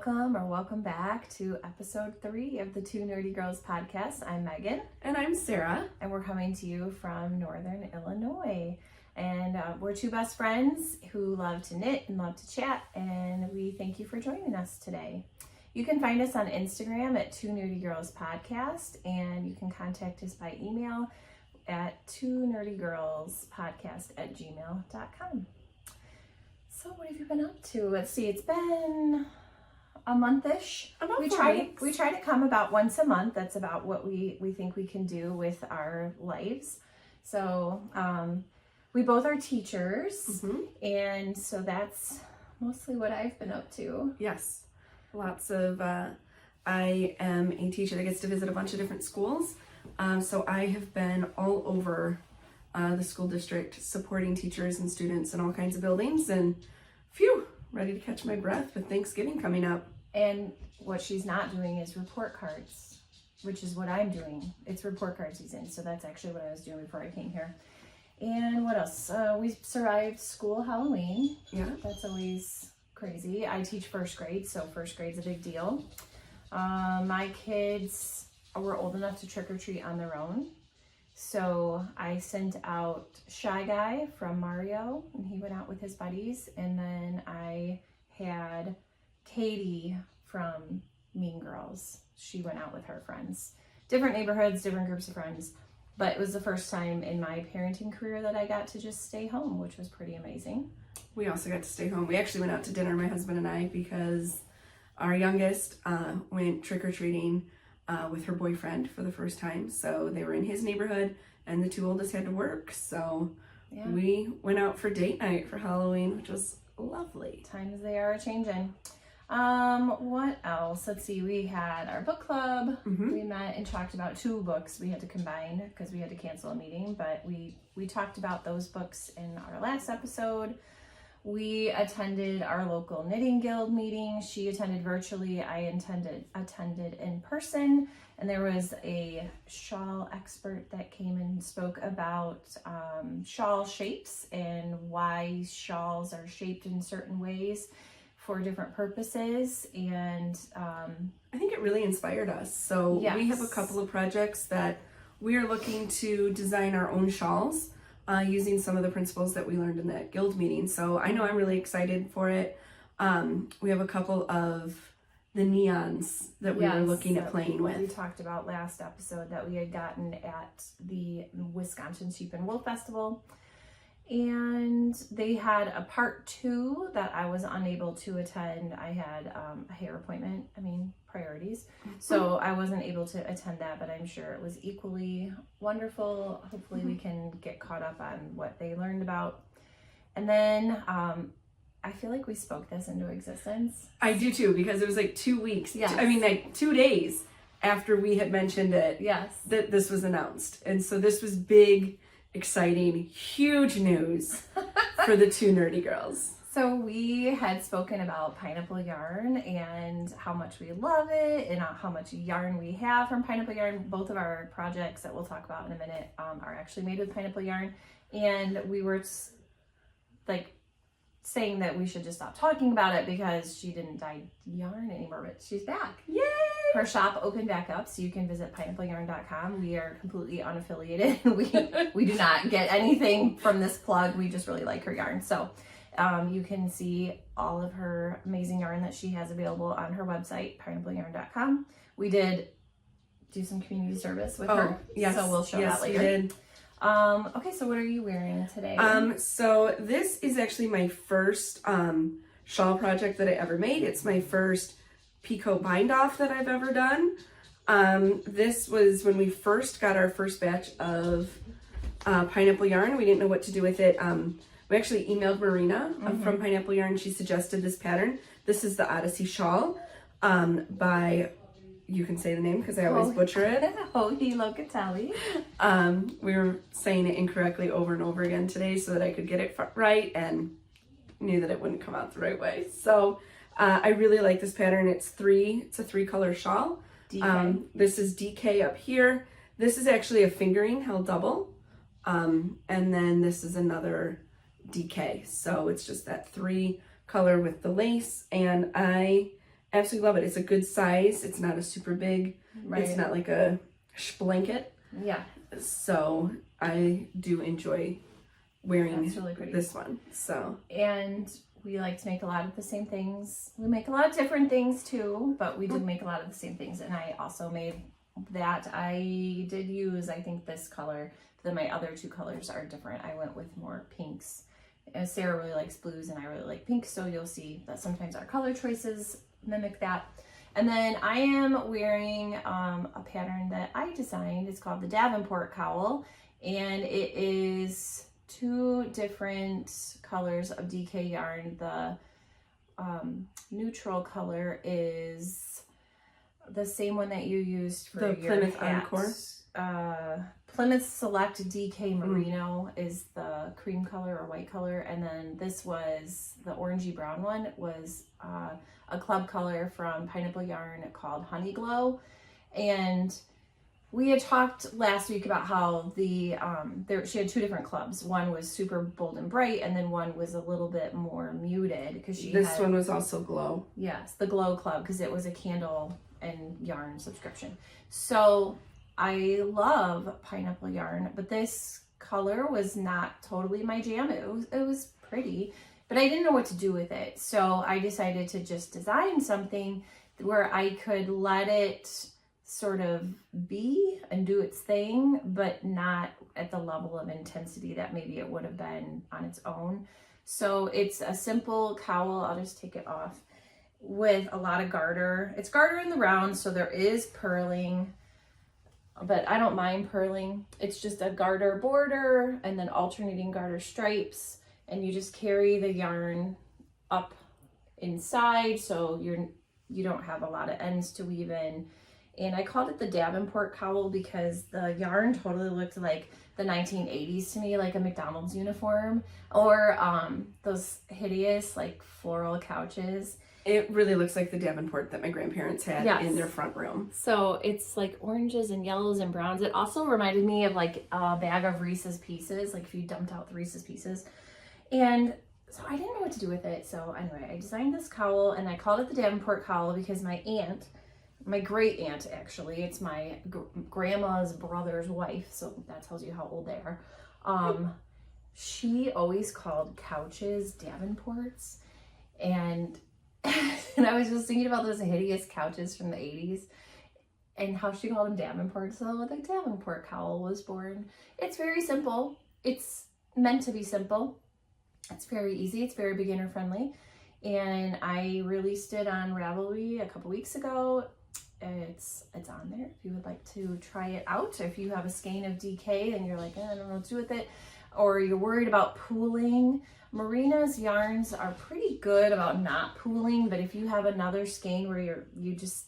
welcome back to episode 3 of the Two Nerdy Girls podcast. I'm Megan. And I'm Sarah. And we're coming to you from Northern Illinois. And we're two best friends who love to knit and love to chat. And we thank you for joining us today. You can find us on Instagram at Two Nerdy Girls Podcast. And you can contact us by email at twonerdy.girlspodcast@gmail.com. So what have you been up to? Let's see, it's been a month-ish. About we 4 try weeks. we try to come about once a month. That's about what we think we can do with our lives. So we both are teachers, and so that's mostly what I've been up to. Yes, lots of, I am a teacher that gets to visit a bunch of different schools. So I have been all over the school district supporting teachers and students in all kinds of buildings, and phew, ready to catch my breath with Thanksgiving coming up. And what she's not doing is report cards, which is what I'm doing. It's report card season, so that's actually what I was doing before I came here. And what else? We survived school Halloween. Yeah. That's always crazy. I teach first grade, so first grade's a big deal. My kids were old enough to trick or treat on their own. So I sent out Shy Guy from Mario, and he went out with his buddies. And then I had Katie from Mean Girls. She went out with her friends. Different neighborhoods, different groups of friends. But it was the first time in my parenting career that I got to just stay home, which was pretty amazing. We also got to stay home. We actually went out to dinner, my husband and I, because our youngest went trick-or-treating with her boyfriend for the first time. So they were in his neighborhood, and the two oldest had to work. So we went out for date night for Halloween, which was lovely. Times they are a-changing. What else? Let's see, we had our book club. We met and talked about 2 books we had to combine because we had to cancel a meeting, but we talked about those books in our last episode. We attended our local knitting guild meeting. She attended virtually. I attended in person, and there was a shawl expert that came and spoke about shawl shapes and why shawls are shaped in certain ways for different purposes. And I think it really inspired us. So we have a couple of projects that we are looking to design our own shawls using some of the principles that we learned in that guild meeting. So I know I'm really excited for it. We have a couple of the neons that we were looking at playing with. We talked about last episode that we had gotten at the Wisconsin Sheep and Wool Festival. And they had a part 2 that I was unable to attend. I had a hair appointment, priorities. So I wasn't able to attend that, but I'm sure it was equally wonderful. Hopefully we can get caught up on what they learned about. And then I feel like we spoke this into existence. I do too, because it was like 2 weeks. Yes. 2 days after we had mentioned it. Yes. That this was announced. And so this was big, exciting, huge news for the Two Nerdy Girls. So we had spoken about pineapple yarn and how much we love it and how much yarn we have from pineapple yarn. Both of our projects that we'll talk about in a minute are actually made with pineapple yarn. And we were saying that we should just stop talking about it because she didn't dye yarn anymore, but she's back. Yay! Her shop opened back up, so you can visit pineappleyarn.com. We are completely unaffiliated. We do not get anything from this plug. We just really like her yarn. So you can see all of her amazing yarn that she has available on her website, pineappleyarn.com. We did do some community service with her. Yes. So we'll show that later. We did. Okay, so what are you wearing today? So this is actually my first shawl project that I ever made. It's my first picot bind off that I've ever done. This was when we first got our first batch of pineapple yarn. We didn't know what to do with it. We actually emailed Marina from Pineapple Yarn. She suggested this pattern. This is the Odyssey shawl by, you can say the name because I always butcher it. Hohi Locatelli. We were saying it incorrectly over and over again today so that I could get it right, and knew that it wouldn't come out the right way. So I really like this pattern. It's a 3-color shawl. DK. This is DK up here. This is actually a fingering held double. And then this is another DK. So it's just that 3 color with the lace, and I absolutely love it. It's a good size. It's not a super big. Right. It's not like a blanket. Yeah. So I do enjoy wearing That's really pretty. this one. So, and we like to make a lot of the same things. We make a lot of different things too, but we do make a lot of the same things. And I also made that. I did use, I think, this color. Then my other two colors are different. I went with more pinks. And Sarah really likes blues and I really like pinks, so you'll see that sometimes our color choices mimic that. And then I am wearing a pattern that I designed. It's called the Davenport Cowl, and it is 2 different colors of DK yarn. The neutral color is the same one that you used for the your Plymouth hat. Encore. Plymouth Select DK Merino is the cream color or white color, and then this was the orangey brown one was a club color from Pineapple Yarn called Honey Glow. And we had talked last week about how the she had 2 different clubs. One was super bold and bright, and then one was a little bit more muted because this one was also Glow. Yes, the Glow Club, because it was a candle and yarn subscription. So I love Pineapple Yarn, but this color was not totally my jam. It was pretty, but I didn't know what to do with it. So I decided to just design something where I could let it sort of be and do its thing, but not at the level of intensity that maybe it would have been on its own. So it's a simple cowl. I'll just take it off, with a lot of garter. It's garter in the round, so there is purling, but I don't mind purling. It's just a garter border and then alternating garter stripes, and you just carry the yarn up inside, so you don't have a lot of ends to weave in. And I called it the Davenport Cowl because the yarn totally looked like the 1980s to me, like a McDonald's uniform, or those hideous like floral couches. It really looks like the Davenport that my grandparents had in their front room. So it's like oranges and yellows and browns. It also reminded me of like a bag of Reese's Pieces, like if you dumped out the Reese's Pieces. And so I didn't know what to do with it. So anyway, I designed this cowl and I called it the Davenport Cowl because my aunt, my great aunt actually, it's my grandma's brother's wife, so that tells you how old they are. She always called couches Davenports, and and I was just thinking about those hideous couches from the 80s and how she called them Davenports. So the Davenport Cowl was born. It's very simple. It's meant to be simple. It's very easy. It's very beginner friendly. And I released it on Ravelry a couple weeks ago. It's on there if you would like to try it out. If you have a skein of DK and you're like, I don't know what to do with it, or you're worried about pooling, Marina's yarns are pretty good about not pooling, but if you have another skein where you just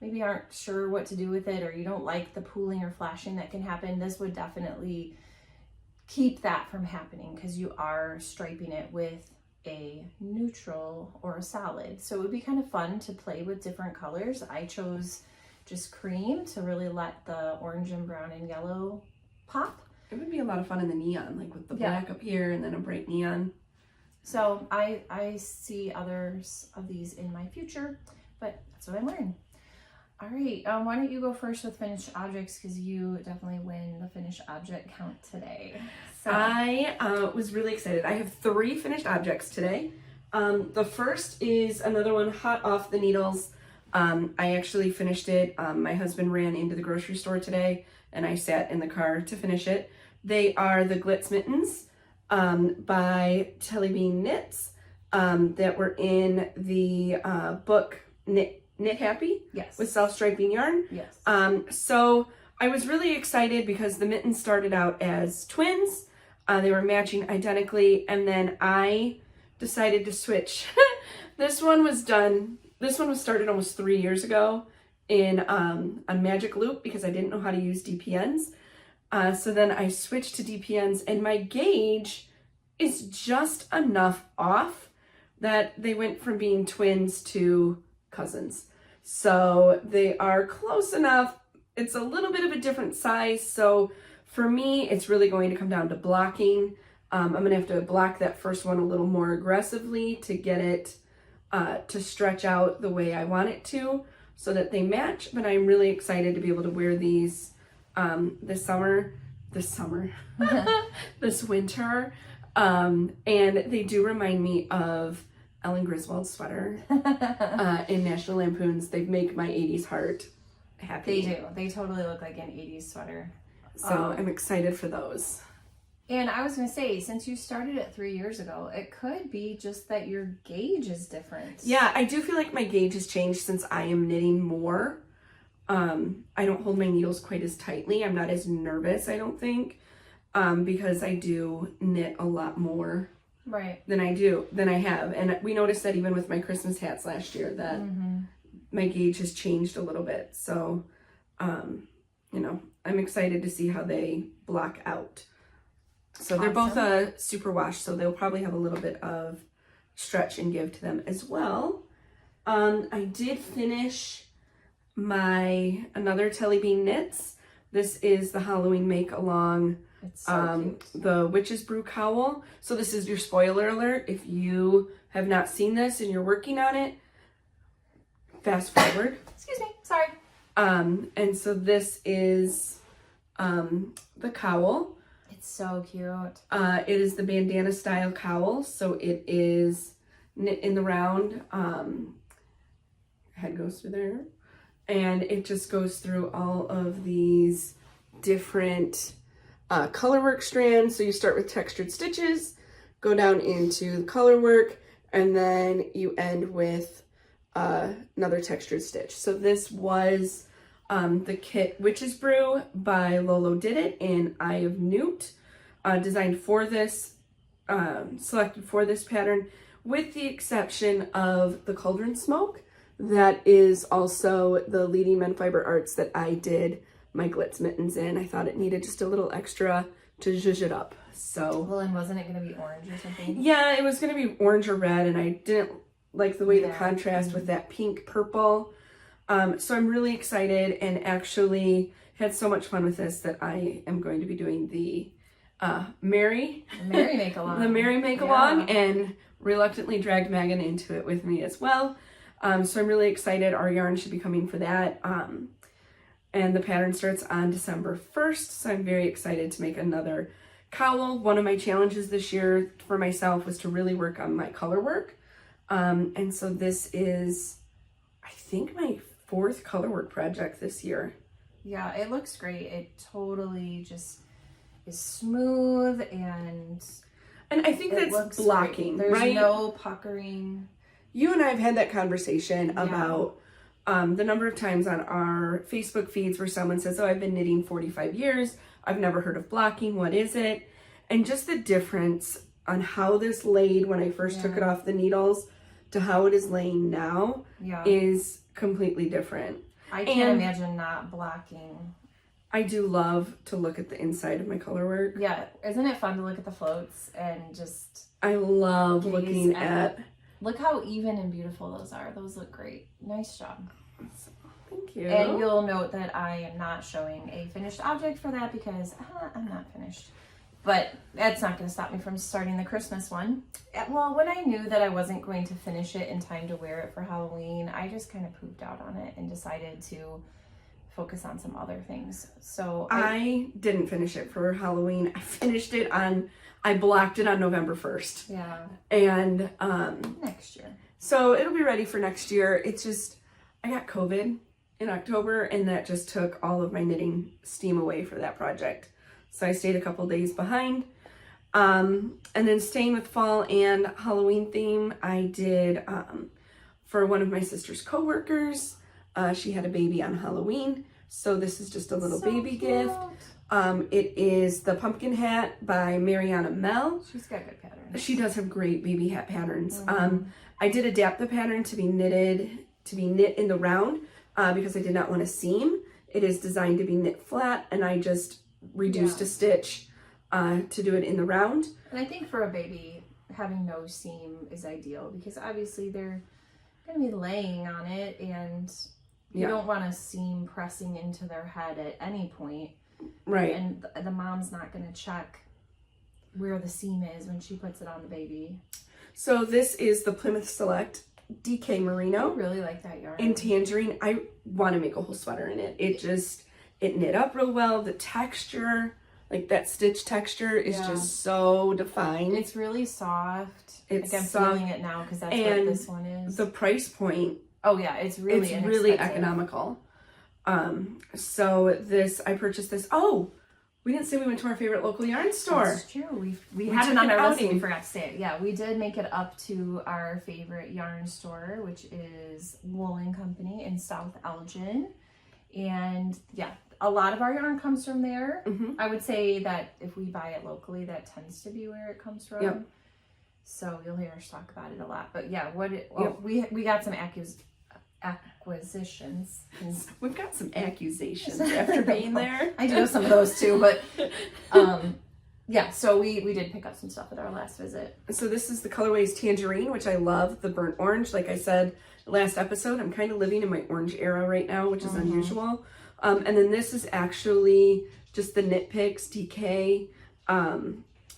maybe aren't sure what to do with it, or you don't like the pooling or flashing that can happen, this would definitely keep that from happening because you are striping it with a neutral or a solid. So it would be kind of fun to play with different colors. I chose just cream to really let the orange and brown and yellow pop. It would be a lot of fun in the neon, like with the black up here and then a bright neon. So I see others of these in my future, but that's what I'm wearing. All right, why don't you go first with finished objects, because you definitely win the finished object count today. So I was really excited. I have 3 finished objects today. The first is another one hot off the needles. I actually finished it. My husband ran into the grocery store today and I sat in the car to finish it. They are the Glitz Mittens by Telly Bean Knits that were in the book Knit Happy? Yes. With self-striping yarn. Yes. So I was really excited because the mittens started out as twins. They were matching identically, and then I decided to switch. This one was started almost 3 years ago in on Magic Loop because I didn't know how to use DPNs. So then I switched to DPNs, and my gauge is just enough off that they went from being twins to cousins. So they are close enough. It's a little bit of a different size. So for me, it's really going to come down to blocking. I'm going to have to block that first one a little more aggressively to get it to stretch out the way I want it to so that they match, but I'm really excited to be able to wear these this winter. And they do remind me of Ellen Griswold's sweater in National Lampoon's. They make my 80s heart happy. They do. They totally look like an 80s sweater. So I'm excited for those. And I was going to say, since you started it 3 years ago, it could be just that your gauge is different. Yeah, I do feel like my gauge has changed since I am knitting more. I don't hold my needles quite as tightly. I'm not as nervous, I don't think, because I do knit a lot more than I have. And we noticed that even with my Christmas hats last year that my gauge has changed a little bit. So, you know, I'm excited to see how they block out. So they're both a super wash, so they'll probably have a little bit of stretch and give to them as well. I did finish another Telly Bean Knits. This is the Halloween make along the Witch's Brew Cowl. So this is your spoiler alert. If you have not seen this and you're working on it, fast forward. Excuse me, sorry. And so this is the cowl. It's so cute. It is the bandana style cowl. So it is knit in the round. Head goes through there. And it just goes through all of these different color work strands. So you start with textured stitches, go down into the color work, and then you end with another textured stitch. So this was the kit Witch's Brew by Lolo Did It in Eye of Newt, designed for this, selected for this pattern, with the exception of the Cauldron Smoke. That is also the Leading Men Fiber Arts that I did my glitz mittens in. I thought it needed just a little extra to zhuzh it up. So, well, and wasn't it going to be orange or something? Yeah, it was going to be orange or red, and I didn't like the way the contrast with that pink purple. So I'm really excited, and actually had so much fun with this that I am going to be doing the Merry Make Along. The Merry Make Along, and reluctantly dragged Megan into it with me as well. So I'm really excited. Our yarn should be coming for that. And the pattern starts on December 1st. So I'm very excited to make another cowl. One of my challenges this year for myself was to really work on my color work. And so this is, I think, my 4th color work project this year. Yeah, it looks great. It totally just is smooth, and I think that's blocking, great. There's right? no puckering. You and I have had that conversation about the number of times on our Facebook feeds where someone says, oh, I've been knitting 45 years. I've never heard of blocking. What is it? And just the difference on how this laid when I first took it off the needles to how it is laying now is completely different. I can't imagine not blocking. I do love to look at the inside of my color work. Yeah, isn't it fun to look at the floats and just I love looking at... Look how even and beautiful those are. Those look great. Nice job. Thank you. And you'll note that I am not showing a finished object for that because I'm not finished. But that's not going to stop me from starting the Christmas one. Well, when I knew that I wasn't going to finish it in time to wear it for Halloween, I just kind of pooped out on it and decided to focus on some other things. So I didn't finish it for Halloween. I finished it I blocked it on November 1st. Yeah. And next year. So it'll be ready for next year. It's just, I got COVID in October, and that just took all of my knitting steam away for that project. So I stayed a couple days behind. And then staying with fall and Halloween theme, I did for one of my sister's coworkers. She had a baby on Halloween. So this is just a little baby gift. It is the pumpkin hat by Mariana Mel. She's got good patterns. She does have great baby hat patterns. I did adapt the pattern to be knit in the round because I did not want a seam. It is designed to be knit flat, and I just reduced a stitch to do it in the round. And I think for a baby, having no seam is ideal because obviously they're going to be laying on it, and you don't want a seam pressing into their head at any point. Right. And the mom's not going to check where the seam is when she puts it on the baby. So this is the Plymouth Select DK I Merino really like that yarn. in tangerine. I want to make a whole sweater in it. It knit up real well. The texture, like that stitch texture is just so defined. It's really soft. It's like I'm soft. feeling it now because that's And what this one is. the price point, oh yeah, it's really economical. So I purchased this. Oh, we didn't say we went to our favorite local yarn store. That's true. We had it on our list and we forgot to say it. Yeah, we did make it up to our favorite yarn store, which is Wool & Company in South Elgin. And yeah, a lot of our yarn comes from there. I would say that if we buy it locally, that tends to be where it comes from. Yep. So you'll hear us talk about it a lot. But yeah, we got some acquisitions. We've got some accusations after being there. I do have some of those too, but yeah, so we did pick up some stuff at our last visit. So this is the colorways Tangerine, which I love, the burnt orange. Like I said last episode, I'm kind of living in my orange era right now, which is unusual. And then this is actually just the Knit Picks DK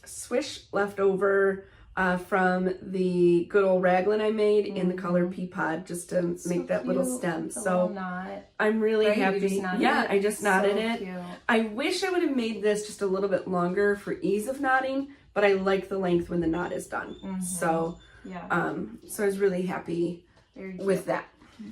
swish leftover from the good old raglan I made in the color pea pod, just to make that little stem. So knot. I'm really happy. Yeah, I just knotted it. Cute. I wish I would have made this just a little bit longer for ease of knotting, but I like the length when the knot is done. So so I was really happy with that.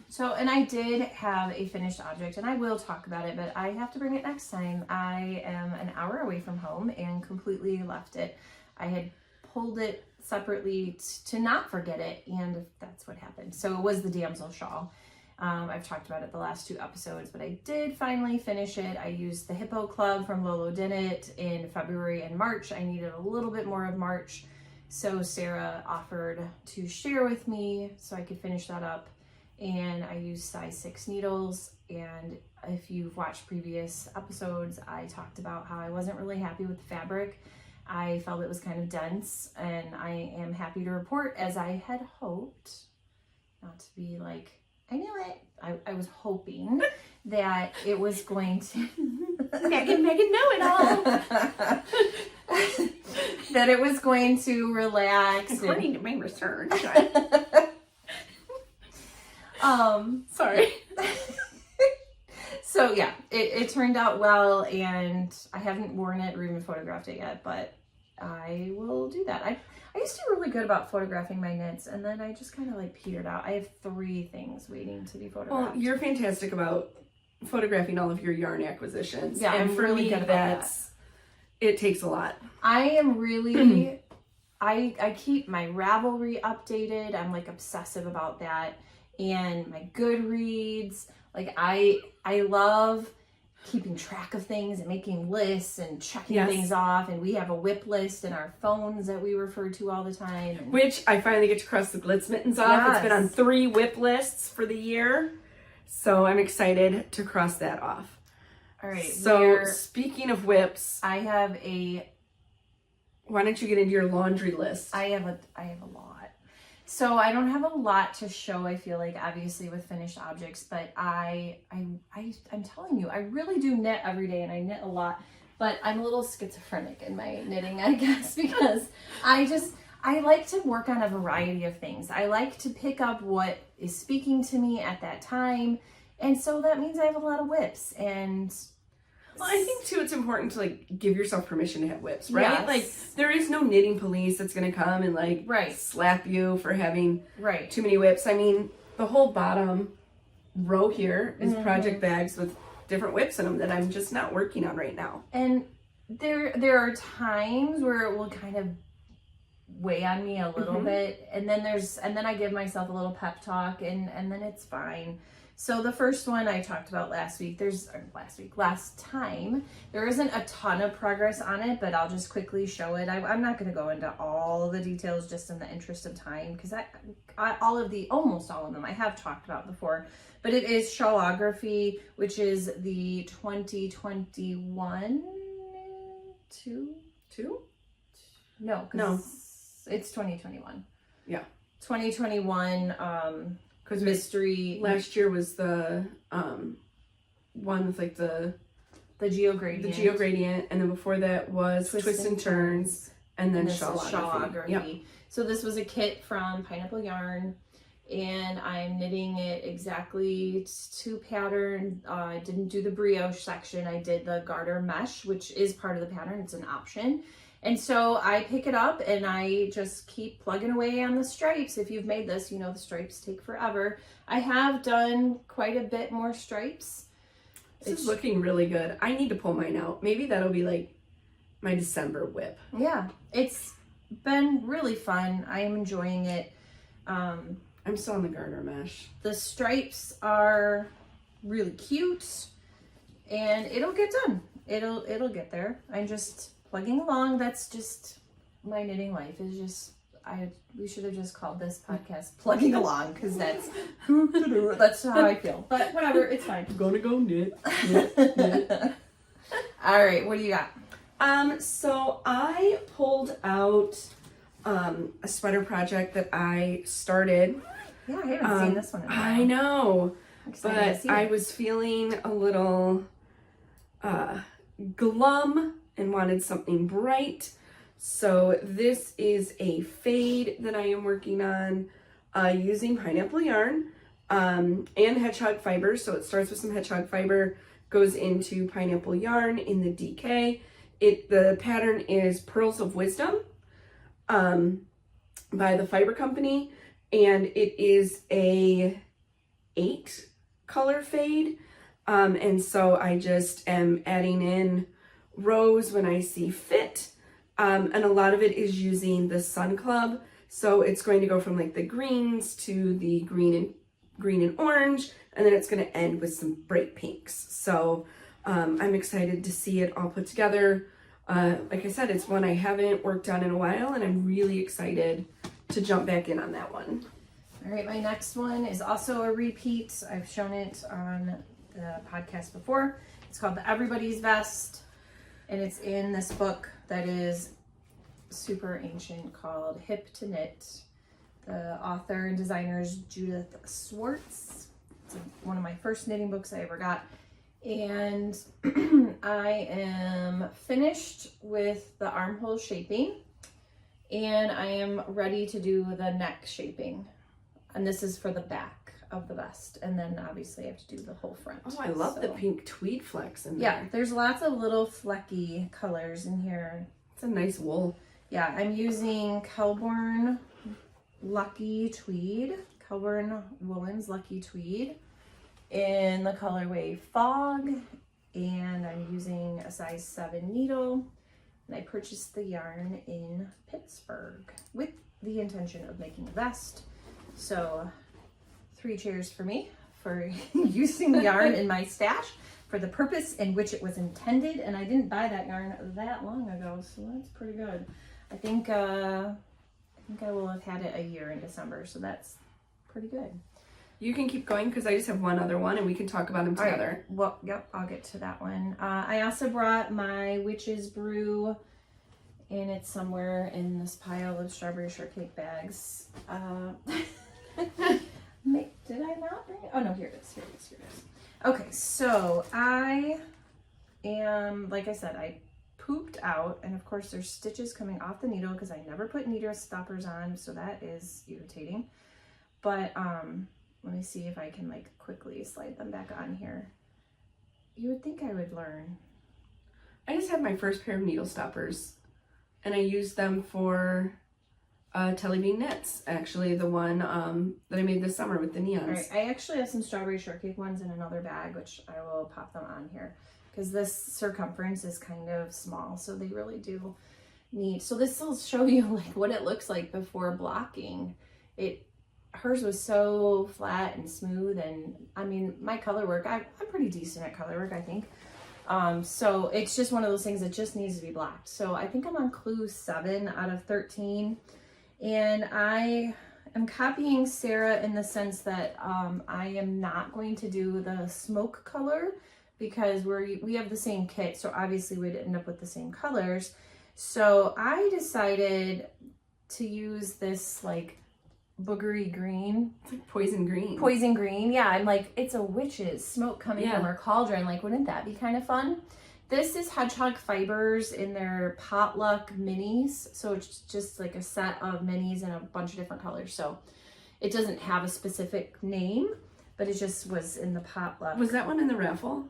So, and I did have a finished object, and I will talk about it, but I have to bring it next time. I am an hour away from home and completely left it. I had pulled it separately to not forget it, and that's what happened. So it was the damsel shawl. I've talked about it the last 2 episodes, but I did finally finish it. I used the Hippo Club from Lolo Dennett in February and March. I needed a little bit more of March, so Sarah offered to share with me so I could finish that up. And I used size 6 needles, and if you've watched previous episodes, I talked about how I wasn't really happy with the fabric. I felt it was kind of dense, and I am happy to report, as I had hoped, not to be like, I knew it, I was hoping that it was going to Megan know it all. that it was going to relax. According to my research. Sorry. So yeah, it turned out well, and I haven't worn it or even photographed it yet, but I will do that. I used to be really good about photographing my knits, and then I just kind of like petered out. I have 3 things waiting to be photographed. Well, you're fantastic about photographing all of your yarn acquisitions. Yeah, and I'm for really me, good about that. It takes a lot. I am really, I keep my Ravelry updated. I'm like obsessive about that. And my Goodreads, like I love keeping track of things and making lists and checking things off. And we have a whip list in our phones that we refer to all the time. And which I finally get to cross the glitz mittens off. It's been on 3 whip lists for the year. So I'm excited to cross that off. All right. So speaking of whips, I have a... Why don't you get into your laundry list? I have a lot. So I don't have a lot to show, I feel like, obviously, with finished objects, but I'm telling you, I really do knit every day, and I knit a lot, but I'm a little schizophrenic in my knitting, I guess, because I like to work on a variety of things. I like to pick up what is speaking to me at that time, and so that means I have a lot of whips, and... Well, I think too, it's important to like give yourself permission to have whips, right? Yes. Like there is no knitting police that's going to come and like slap you for having too many whips. I mean, the whole bottom row here is project bags with different whips in them that I'm just not working on right now. And there are times where it will kind of weigh on me a little bit, and then I give myself a little pep talk, and then it's fine. So the first one I talked about last time, there isn't a ton of progress on it, but I'll just quickly show it. I'm not going to go into all the details just in the interest of time, because almost all of them I have talked about before, but it is Shawlography, which is the 2021 it's 2021. Yeah. 2021, because mystery last year was the one with like the geogradient, and then before that was Twists and Turns, and then Shawlography. Yep. So this was a kit from Pineapple Yarn, and I'm knitting it exactly to pattern. I didn't do the brioche section. I did the garter mesh, which is part of the pattern. It's an option. And so I pick it up and I just keep plugging away on the stripes. If you've made this, you know the stripes take forever. I have done quite a bit more stripes. This is looking really good. I need to pull mine out. Maybe that'll be like my December whip. Yeah, it's been really fun. I am enjoying it. I'm still on the garter mesh. The stripes are really cute and it'll get done. It'll get there. I'm just plugging along. That's just my knitting life is just, we should have just called this podcast Plugging Along, because that's how I feel. But whatever, it's fine. Gonna go knit. All right, what do you got? So I pulled out a sweater project that I started. Yeah, I haven't seen this one in a while. I know, But I was feeling a little glum and wanted something bright. So this is a fade that I am working on using pineapple yarn and hedgehog fiber. So it starts with some hedgehog fiber, goes into pineapple yarn in the DK. The pattern is Pearls of Wisdom by the Fiber Company, and it is a 8 color fade. And so I just am adding in rows when I see fit. And a lot of it is using the Sun Club. So it's going to go from like the greens to the green and orange, and then it's going to end with some bright pinks. So I'm excited to see it all put together. Like I said, it's one I haven't worked on in a while, and I'm really excited to jump back in on that one. All right, my next one is also a repeat. I've shown it on the podcast before. It's called the Everybody's Vest, and it's in this book that is super ancient called Hip to Knit. The author and designer is Judith Swartz. It's one of my first knitting books I ever got. And I am finished with the armhole shaping, and I am ready to do the neck shaping. And this is for the back of the vest, and then obviously I have to do the whole front. Oh, I love the pink tweed flecks in there. Yeah, there's lots of little flecky colors in here. It's a nice wool. Yeah, I'm using Kelburn Lucky Tweed, Kelburn Woolens Lucky Tweed in the colorway Fog, and I'm using a size 7 needle, and I purchased the yarn in Pittsburgh with the intention of making a vest. So 3 cheers for me for using yarn in my stash for the purpose in which it was intended. And I didn't buy that yarn that long ago, so that's pretty good. I think I will have had it a year in December, so that's pretty good. You can keep going because I just have one other one and we can talk about them together. Right. Well, yep, I'll get to that one. I also brought my Witch's Brew, and it's somewhere in this pile of strawberry shortcake bags. Did I not bring it? Oh no, here it is. Okay, so I am, like I said, I pooped out, and of course there's stitches coming off the needle because I never put needle stoppers on, so that is irritating. But let me see if I can like quickly slide them back on here. You would think I would learn. I just had my first pair of needle stoppers, and I used them for Telly Bean Knits, actually, the one that I made this summer with the neons. All right, I actually have some strawberry shortcake ones in another bag, which I will pop them on here because this circumference is kind of small, so they really do need. So this will show you like what it looks like before blocking. Hers was so flat and smooth, and I mean, my color work, I'm pretty decent at color work, I think. So it's just one of those things that just needs to be blocked. So I think I'm on clue 7 out of 13. And I am copying Sarah in the sense that I am not going to do the smoke color because we have the same kit, so obviously we'd end up with the same colors. So I decided to use this like boogery green. It's like poison green. Poison green, yeah. I'm like, it's a witch's smoke coming from her cauldron. Like, wouldn't that be kind of fun? This is hedgehog fibers in their potluck minis. So it's just like a set of minis in a bunch of different colors. So It doesn't have a specific name, but it just was in the potluck. Was that one in the raffle?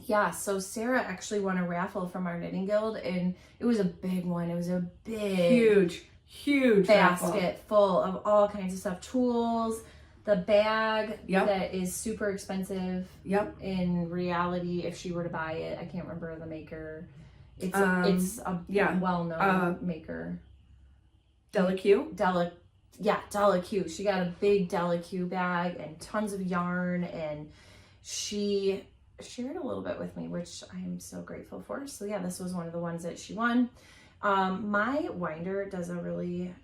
Yeah, so Sarah actually won a raffle from our knitting guild, and it was a big one. It was a big, huge basket raffle. Full of all kinds of stuff. Tools, the bag that is super expensive. In reality, if she were to buy it, I can't remember the maker. It's a well-known maker. Delaque? Delaque. She got a big Delaque bag and tons of yarn, and she shared a little bit with me, which I am so grateful for. So yeah, this was one of the ones that she won. My winder does a really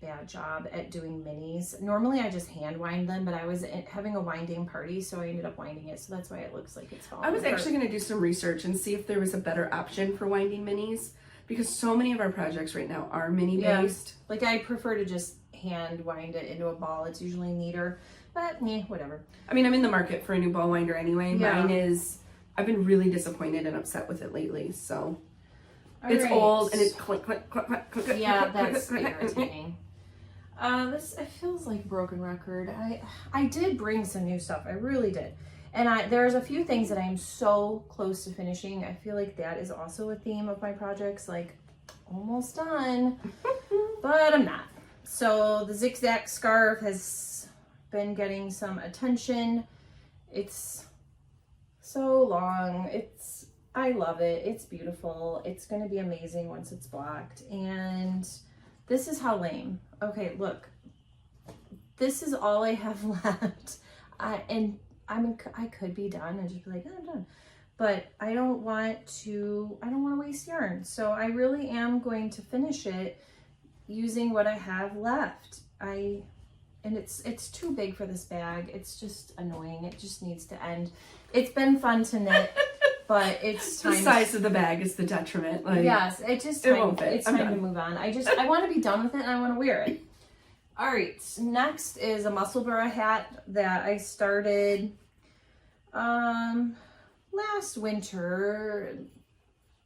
bad job at doing minis. Normally I just hand wind them, but I was having a winding party, so I ended up winding it, so that's why it looks like it's falling apart. I was actually going to do some research and see if there was a better option for winding minis, because so many of our projects right now are mini based. Like I prefer to just hand wind it into a ball. It's usually neater, but whatever. I mean, I'm in the market for a new ball winder anyway. Mine is, I've been really disappointed and upset with it lately, so. It's old and it's click, click, click, click, click. Yeah, that's irritating. This, it feels like broken record. I did bring some new stuff. I really did. And there's a few things that I'm so close to finishing. I feel like that is also a theme of my projects, like almost done, but I'm not. So the zigzag scarf has been getting some attention. It's so long. I love it. It's beautiful. It's going to be amazing once it's blocked. And this is how lame. Okay, look. This is all I have left. I could be done and just be like, oh, I'm done. But I don't want to waste yarn. So I really am going to finish it using what I have left. And it's too big for this bag. It's just annoying. It just needs to end. It's been fun to knit, but it's time. The size of the bag is the detriment. Like, yes, it's time to move on. I want to be done with it and I want to wear it. All right, next is a Musselburgh hat that I started last winter.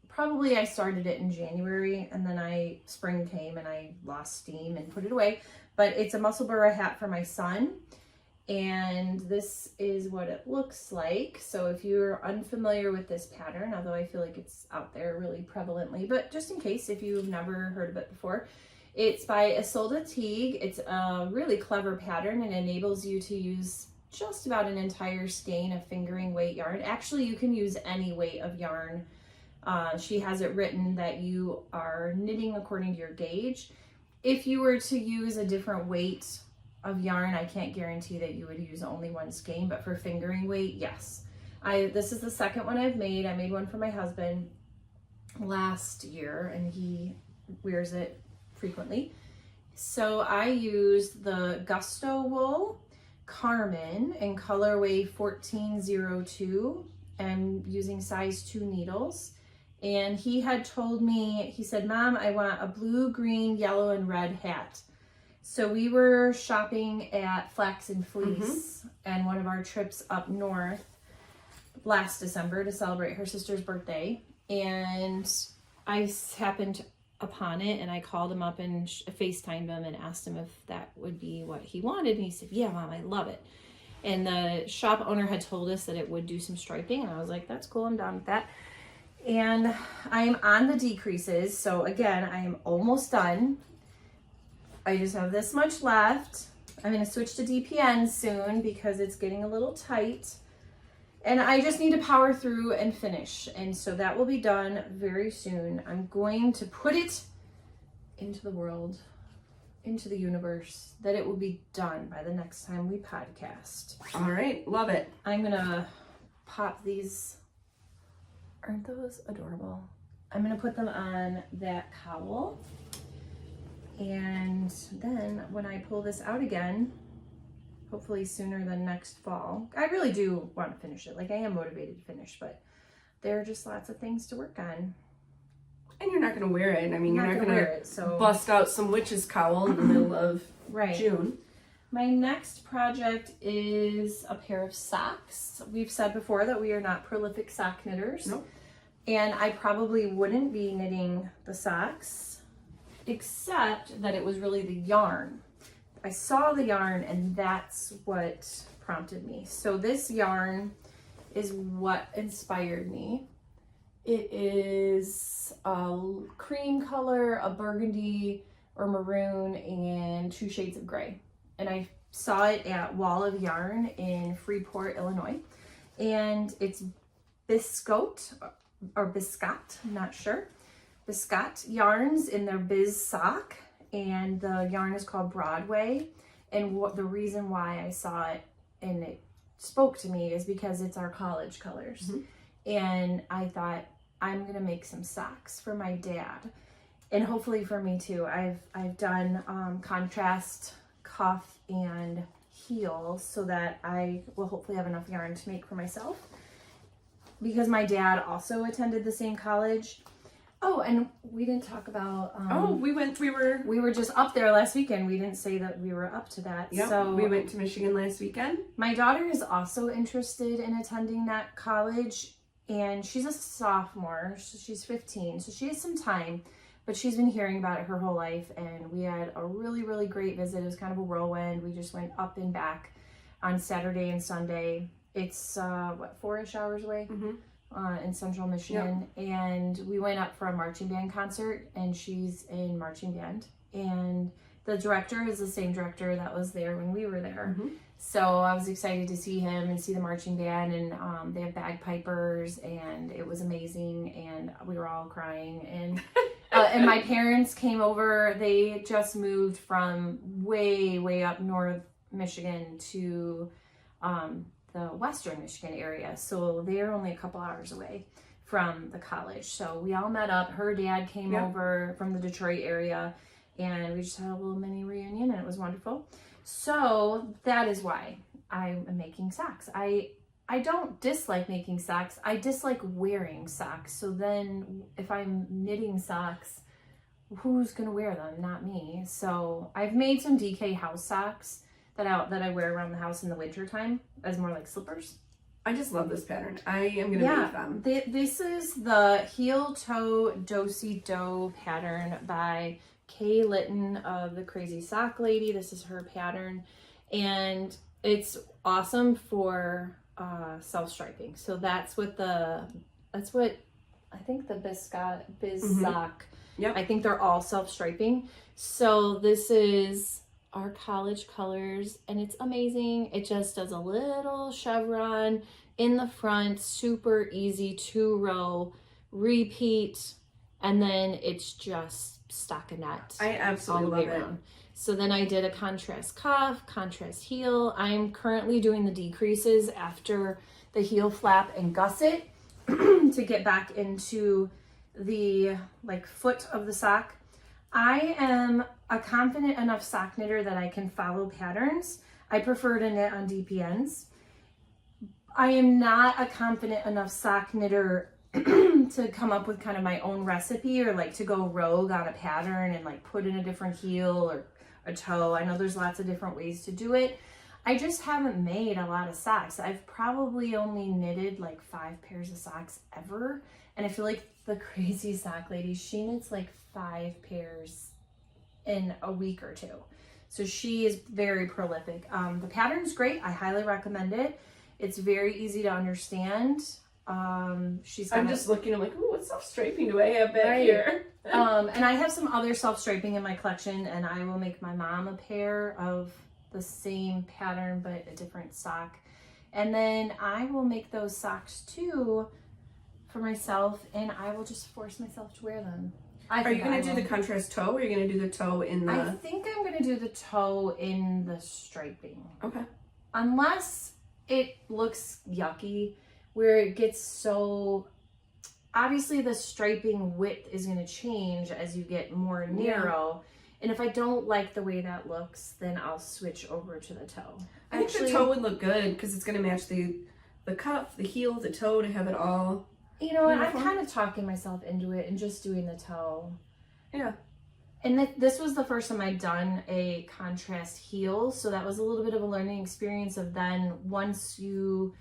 Probably I started it in January, and then spring came and I lost steam and put it away. But it's a Musselburgh hat for my son, and this is what it looks like. So if you're unfamiliar with this pattern, although I feel like it's out there really prevalently, but just in case if you've never heard of it before, it's by Isolde Teague. It's a really clever pattern and enables you to use just about an entire skein of fingering weight yarn. Actually, you can use any weight of yarn. She has it written that you are knitting according to your gauge. If you were to use a different weight of yarn, I can't guarantee that you would use only one skein, but for fingering weight, yes. This is the second one I've made. I made one for my husband last year, and he wears it frequently. So I used the Gusto wool Carmen in colorway 1402. I'm using size 2 needles. And he had told me, he said, Mom, I want a blue, green, yellow, and red hat. So we were shopping at Flax and Fleece and one of our trips up north last December to celebrate her sister's birthday. And I happened upon it, and I called him up and FaceTimed him and asked him if that would be what he wanted. And he said, yeah, Mom, I love it. And the shop owner had told us that it would do some striping. And I was like, that's cool. I'm down with that. And I'm on the decreases. So again, I am almost done. I just have this much left. I'm going to switch to DPN soon because it's getting a little tight. And I just need to power through and finish. And so that will be done very soon. I'm going to put it into the world, into the universe, that it will be done by the next time we podcast. All right, love it. I'm going to pop these. Aren't those adorable? I'm going to put them on that cowl. And then when I pull this out again, hopefully sooner than next fall. I really do want to finish it. Like, I am motivated to finish, but there are just lots of things to work on. And you're not going to wear it. I mean, you're not going to bust out some witch's cowl in the middle of June. My next project is a pair of socks. We've said before that we are not prolific sock knitters. Nope. And I probably wouldn't be knitting the socks, except that it was really the yarn. I saw the yarn and that's what prompted me. So this yarn is what inspired me. It is a cream color, a burgundy or maroon, and 2 shades of gray. And I saw it at Wall of Yarn in Freeport, Illinois. And it's Biscotte or Biscotte, I'm not sure. Biscotte yarns in their Biz sock, and the yarn is called Broadway. And the reason why I saw it and it spoke to me is because it's our college colors. And I thought, I'm gonna make some socks for my dad, and hopefully for me too. I've done contrast cuff and heel so that I will hopefully have enough yarn to make for myself, because my dad also attended the same college. Oh, and we didn't talk about we were just up there last weekend. We didn't say that we were up to that. Yep, so we went to Michigan last weekend. My daughter is also interested in attending that college, and she's a sophomore. She's 15, so she has some time, but she's been hearing about it her whole life. And we had a really, really great visit. It was kind of a whirlwind. We just went up and back on Saturday and Sunday. It's 4-ish hours away in central Michigan. Yep. And we went up for a marching band concert, and she's in marching band. And the director is the same director that was there when we were there. So I was excited to see him and see the marching band, and they have bagpipers, and it was amazing, and we were all crying. And and my parents came over. They just moved from way up north Michigan to the western Michigan area, so they're only a couple hours away from the college. So we all met up. Her dad came over from the Detroit area, and we just had a little mini reunion, and it was wonderful. So that is why I am making socks. I don't dislike making socks. I dislike wearing socks. So then if I'm knitting socks, who's going to wear them? Not me. So I've made some DK house socks that I wear around the house in the winter time as more like slippers. I just love this pattern. I am going to make them. This is the heel toe do-si-do pattern by Kay Litton of the Crazy Sock Lady. This is her pattern, and it's awesome for self-striping. So that's what I think the Biz sock. Yep. I think they're all self-striping. So this is our college colors, and it's amazing. It just does a little chevron in the front, super easy 2-row repeat, and then it's just stockinette. I absolutely love it. So then I did a contrast cuff, contrast heel. I'm currently doing the decreases after the heel flap and gusset to get back into the foot of the sock. I am a confident enough sock knitter that I can follow patterns. I prefer to knit on DPNs. I am not a confident enough sock knitter to come up with kind of my own recipe, or to go rogue on a pattern and put in a different heel or a toe. I know there's lots of different ways to do it. I just haven't made a lot of socks. I've probably only knitted 5 pairs of socks ever. And I feel like the Crazy Sock Lady, she knits 5 pairs in a week or 2. So she is very prolific. The pattern's great. I highly recommend it. It's very easy to understand. I'm just looking, I'm like, ooh, what self-striping do I have back here? And I have some other self-striping in my collection, and I will make my mom a pair of the same pattern but a different sock. And then I will make those socks too for myself, and I will just force myself to wear them. Are you going to do the contrast toe, or are you going to do the toe in the... I think I'm going to do the toe in the striping. Okay. Unless it looks yucky, where it gets so... Obviously, the striping width is going to change as you get more narrow. And if I don't like the way that looks, then I'll switch over to the toe. I think the toe would look good because it's going to match the cuff, the heel, the toe, to have it all. You know what? I'm kind of talking myself into it and just doing the toe. Yeah. And this was the first time I'd done a contrast heel, so that was a little bit of a learning experience of then once you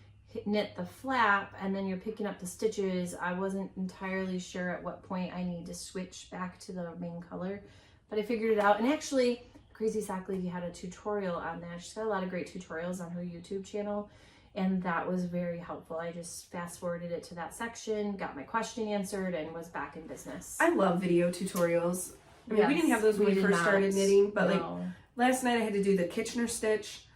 knit the flap and then you're picking up the stitches, I wasn't entirely sure at what point I need to switch back to the main color, but I figured it out. And actually Crazy Sock Lady had a tutorial on that. She's got a lot of great tutorials on her YouTube channel, and that was very helpful. I just fast forwarded it to that section, got my question answered, and was back in business. I love video tutorials. I mean, Yes, we didn't have those when we first started knitting, but like No. last night I had to do the Kitchener stitch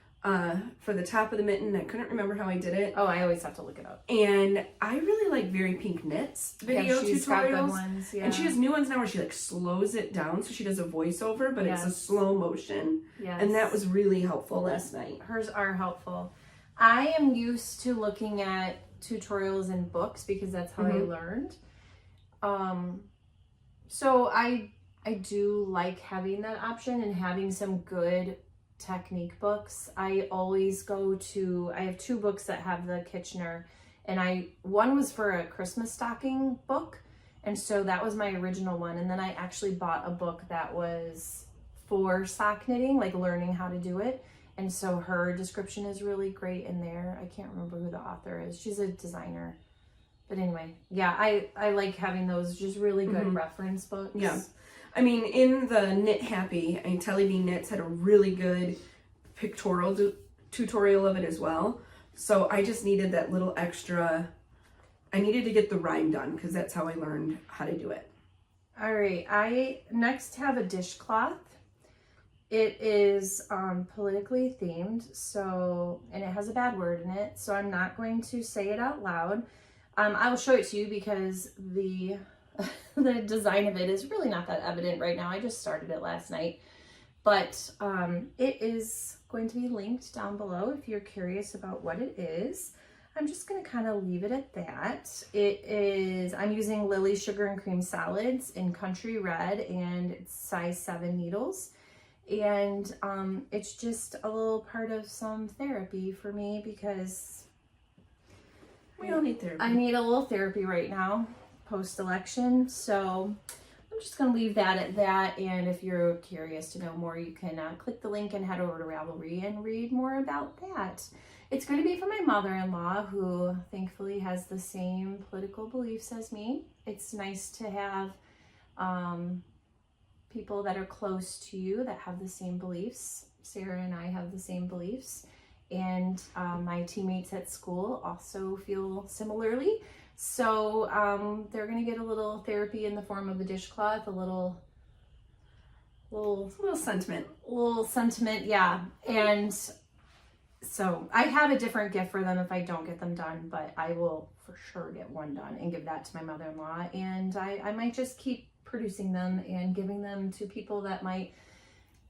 for the top of the mitten. I couldn't remember how I did it. Oh, I always have to look it up. And I really like Very Pink Knits video she's got good tutorials. ones, yeah. And she has new ones now where she like slows it down, so she does a voiceover, but it's a slow motion. Yes. And that was really helpful last night. Hers are helpful. I am used to looking at tutorials in books because that's how I learned. So I do like having that option and having some good technique books. I always go to, I have 2 books that have the Kitchener, and one was for a Christmas stocking book, and so that was my original one, and then I actually bought a book that was for sock knitting, like learning how to do it, and so her description is really great in there. I can't remember who the author is. She's a designer. But anyway, yeah, I like having those just really good reference books. Yeah. I mean, in the Knit Happy, I mean, Telly Bee Knits had a really good pictorial tutorial of it as well. So I just needed that little extra. I needed to get the rhyme done because that's how I learned how to do it. All right, I next have a dishcloth. It is politically themed, so, and it has a bad word in it, so I'm not going to say it out loud. I will show it to you because the design of it is really not that evident right now. I just started it last night, but it is going to be linked down below if you're curious about what it is. I'm just going to kind of leave it at that. I'm using Lily Sugar and Cream Solids in Country Red, and it's size 7 needles. And it's just a little part of some therapy for me because we all need therapy. I need a little therapy right now, post-election. So I'm just going to leave that at that. And if you're curious to know more, you can click the link and head over to Ravelry and read more about that. It's going to be for my mother-in-law, who thankfully has the same political beliefs as me. It's nice to have people that are close to you that have the same beliefs. Sarah and I have the same beliefs, and my teammates at school also feel similarly. So they're gonna get a little therapy in the form of a dishcloth, a little sentiment, yeah. And so I have a different gift for them if I don't get them done, but I will for sure get one done and give that to my mother-in-law. And I might just keep producing them and giving them to people that might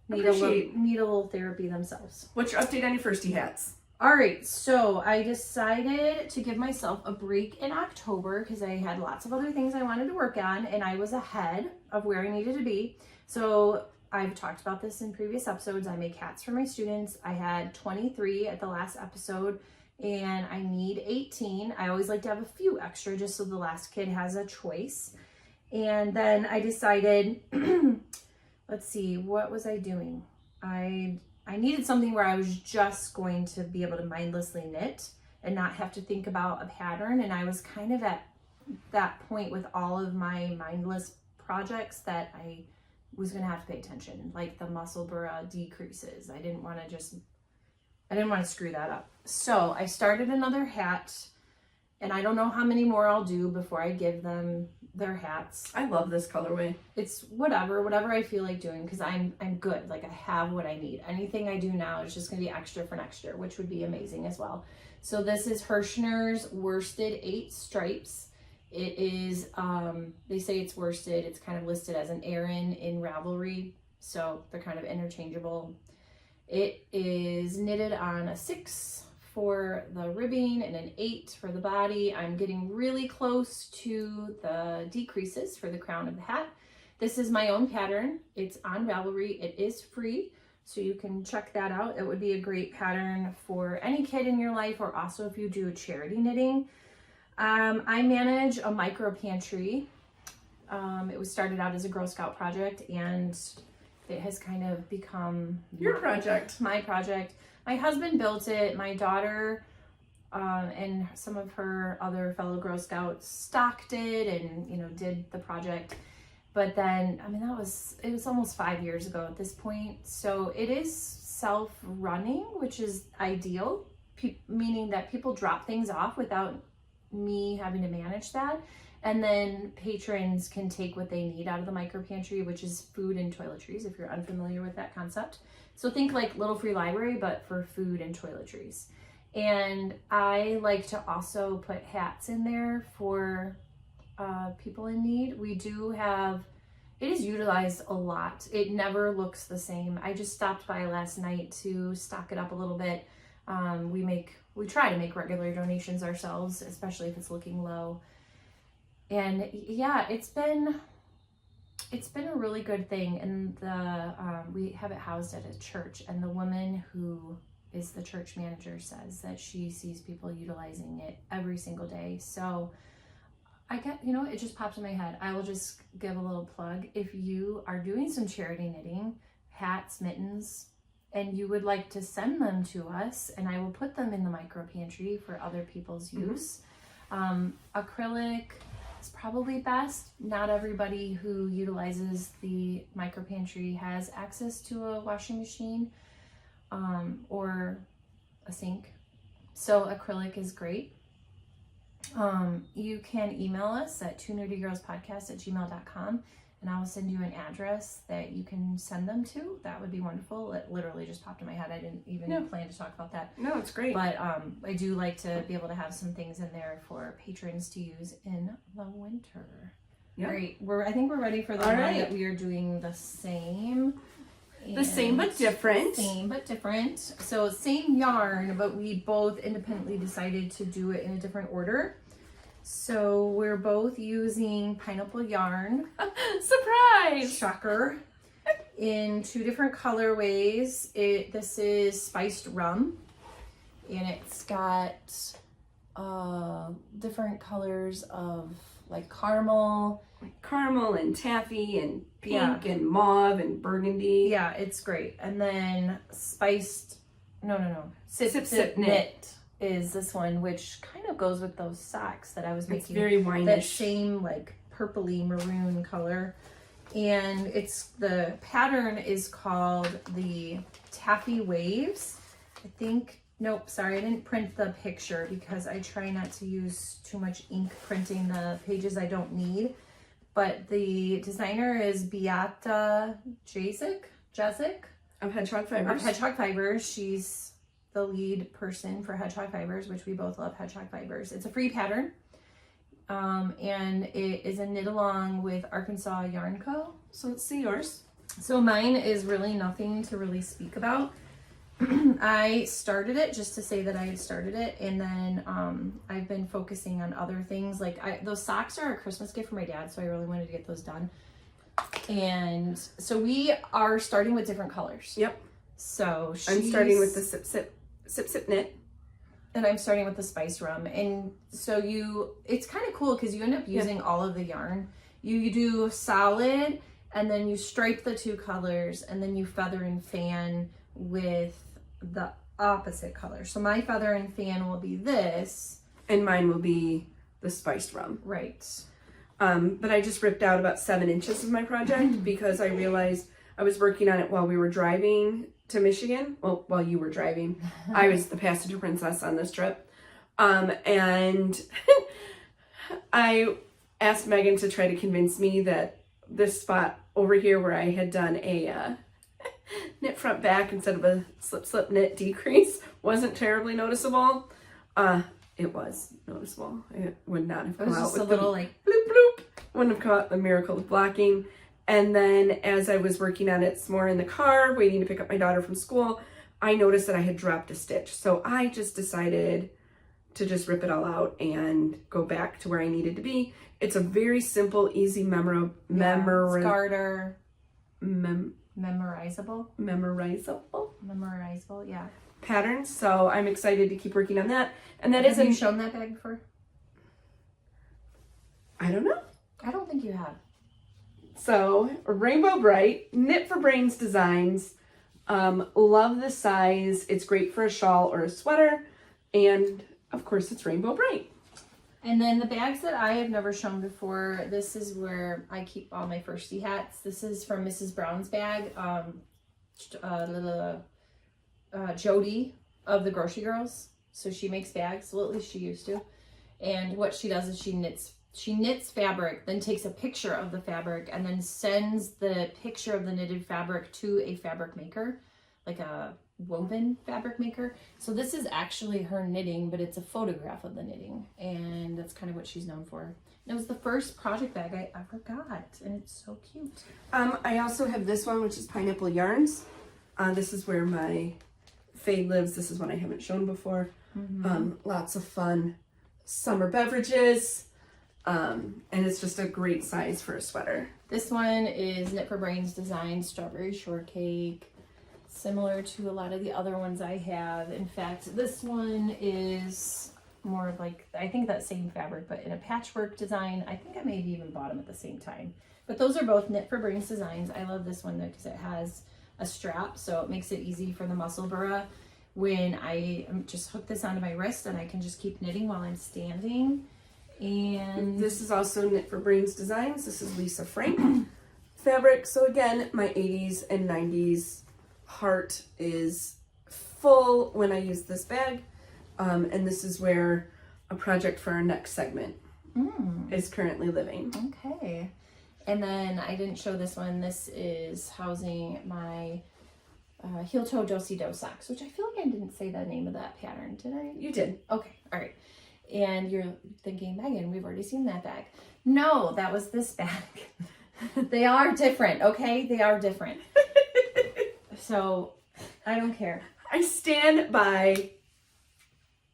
need a little therapy themselves. What's your update on your firstie hats? All right, so I decided to give myself a break in October because I had lots of other things I wanted to work on, and I was ahead of where I needed to be. So I've talked about this in previous episodes. I make hats for my students. I had 23 at the last episode, and I need 18. I always like to have a few extra just so the last kid has a choice. And then I decided, let's see, what was I doing? I needed something where I was just going to be able to mindlessly knit and not have to think about a pattern. And I was kind of at that point with all of my mindless projects that I was going to have to pay attention, like the muscle burra decreases. I didn't want to screw that up. So I started another hat, and I don't know how many more I'll do before I give them their hats. I love this colorway. It's whatever I feel like doing, because I'm good. Like, I have what I need. Anything I do now is just going to be extra for next year, which would be amazing as well. So this is Hirschner's Worsted 8 Stripes. It is, they say it's worsted. It's kind of listed as an Aran in Ravelry, so they're kind of interchangeable. It is knitted on a 6 for the ribbing and an 8 for the body. I'm getting really close to the decreases for the crown of the hat. This is my own pattern. It's on Ravelry. It is free, so you can check that out. It would be a great pattern for any kid in your life, or also if you do charity knitting. I manage a micro pantry. It was started out as a Girl Scout project, and it has kind of become my project. My husband built it. My daughter and some of her other fellow Girl Scouts stocked it and, did the project. But then, I mean, it was almost 5 years ago at this point. So it is self-running, which is ideal, meaning that people drop things off without me having to manage that. And then patrons can take what they need out of the micro pantry, which is food and toiletries, if you're unfamiliar with that concept. So think like Little Free Library, but for food and toiletries. And I like to also put hats in there for people in need. We do have, it is utilized a lot. It never looks the same. I just stopped by last night to stock it up a little bit. We try to make regular donations ourselves, especially if it's looking low. And yeah, it's been a really good thing. And we have it housed at a church, and the woman who is the church manager says that she sees people utilizing it every single day. So it just popped in my head. I will just give a little plug. If you are doing some charity knitting, hats, mittens, and you would like to send them to us, and I will put them in the micro pantry for other people's use. Acrylic is probably best. Not everybody who utilizes the micro pantry has access to a washing machine or a sink. So acrylic is great. You can email us at twonerdy-girls-podcast@gmail.com, and I will send you an address that you can send them to. That would be wonderful. It literally just popped in my head. I didn't even plan to talk about that. No, it's great. But I do like to be able to have some things in there for patrons to use in the winter. Yep. Great. I think we're ready for the one that we are doing the same. The same but different. Same but different. So same yarn, but we both independently decided to do it in a different order. So we're both using pineapple yarn. Surprise! Shocker. In 2 different colorways. This is spiced rum, and it's got different colors of like caramel and taffy and pink and mauve and burgundy. Yeah, it's great. And then spiced, sip knit is this one, which kind of goes with those socks that I was making. It's very wineish. That same like purpley maroon color. And the pattern is called the Taffy Waves. I didn't print the picture because I try not to use too much ink printing the pages I don't need. But the designer is Beata Jazik of Hedgehog Fibers. She's the lead person for Hedgehog Fibers, which we both love Hedgehog Fibers. It's a free pattern. And it is a knit along with Arkansas Yarn Co. So let's see yours. So mine is really nothing to really speak about. I started it just to say that I had started it, and then I've been focusing on other things. Like those socks are a Christmas gift for my dad, so I really wanted to get those done. And so we are starting with different colors. Yep. So I'm starting with the sip knit. And I'm starting with the spice rum. And so it's kind of cool because you end up using all of the yarn. You do solid, and then you stripe the 2 colors, and then you feather and fan with the opposite color. So my feather and fan will be this. And mine will be the spiced rum. Right. But I just ripped out about 7 inches of my project because I realized I was working on it while we were driving to Michigan. Well, while you were driving. I was the passenger princess on this trip. And I asked Megan to try to convince me that this spot over here where I had done a knit front back instead of a slip knit decrease wasn't terribly noticeable. It was noticeable. It would not have come out with a little like bloop bloop. Wouldn't have come out the miracle of blocking. And then as I was working on it some more in the car, waiting to pick up my daughter from school, I noticed that I had dropped a stitch. So I just decided to just rip it all out and go back to where I needed to be. It's a very simple, easy memorizable. Memorizable, yeah. Pattern. So I'm excited to keep working on that. And that Have you shown that bag before? I don't know. I don't think you have. So Rainbow Bright, Knit for Brains Designs. Love the size. It's great for a shawl or a sweater. And of course it's Rainbow Bright. And then the bags that I have never shown before, this is where I keep all my firstie hats. This is from Mrs. Brown's bag. Little Jody of the Grocery Girls. So she makes bags. Well, at least she used to. And what she does is she knits fabric, then takes a picture of the fabric, and then sends the picture of the knitted fabric to a fabric maker, like a woven fabric maker. So this is actually her knitting, but it's a photograph of the knitting, and that's kind of what she's known for. And it was the first project bag I ever got, and it's so cute. I also have this one, which is Pineapple Yarns. This is where my Fade lives. This is one I haven't shown before. Lots of fun summer beverages. And it's just a great size for a sweater. This one is Knit for Brains Design Strawberry Shortcake, similar to a lot of the other ones I have. In fact, this one is more of like, I think that same fabric, but in a patchwork design. I think I maybe even bought them at the same time. But those are both Knit for Brains designs. I love this one because it has a strap, so it makes it easy for the muscle burra when I just hook this onto my wrist and I can just keep knitting while I'm standing. And this is also Knit for Brains Designs. This is Lisa Frank fabric. So again, my 80s and 90s heart is full when I use this bag. And this is where a project for our next segment is currently living. Okay. And then I didn't show this one. This is housing my heel toe do-si-do socks, which I feel like I didn't say the name of that pattern, did I? You did. Okay, all right. And you're thinking, Megan, we've already seen that bag. No, that was this bag. They are different, okay? They are different. So I don't care. I stand by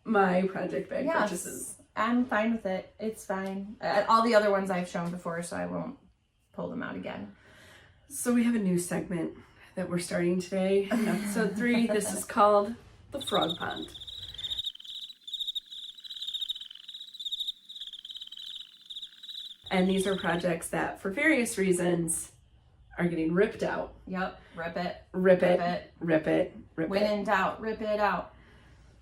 my project bag purchases. I'm fine with it. It's fine. All the other ones I've shown before, so I won't pull them out again. So we have a new segment that we're starting today, episode 3. This is called The Frog Pond. And these are projects that, for various reasons, are getting ripped out. Yep, rip it. Rip it. Rip it. When in doubt, rip it out.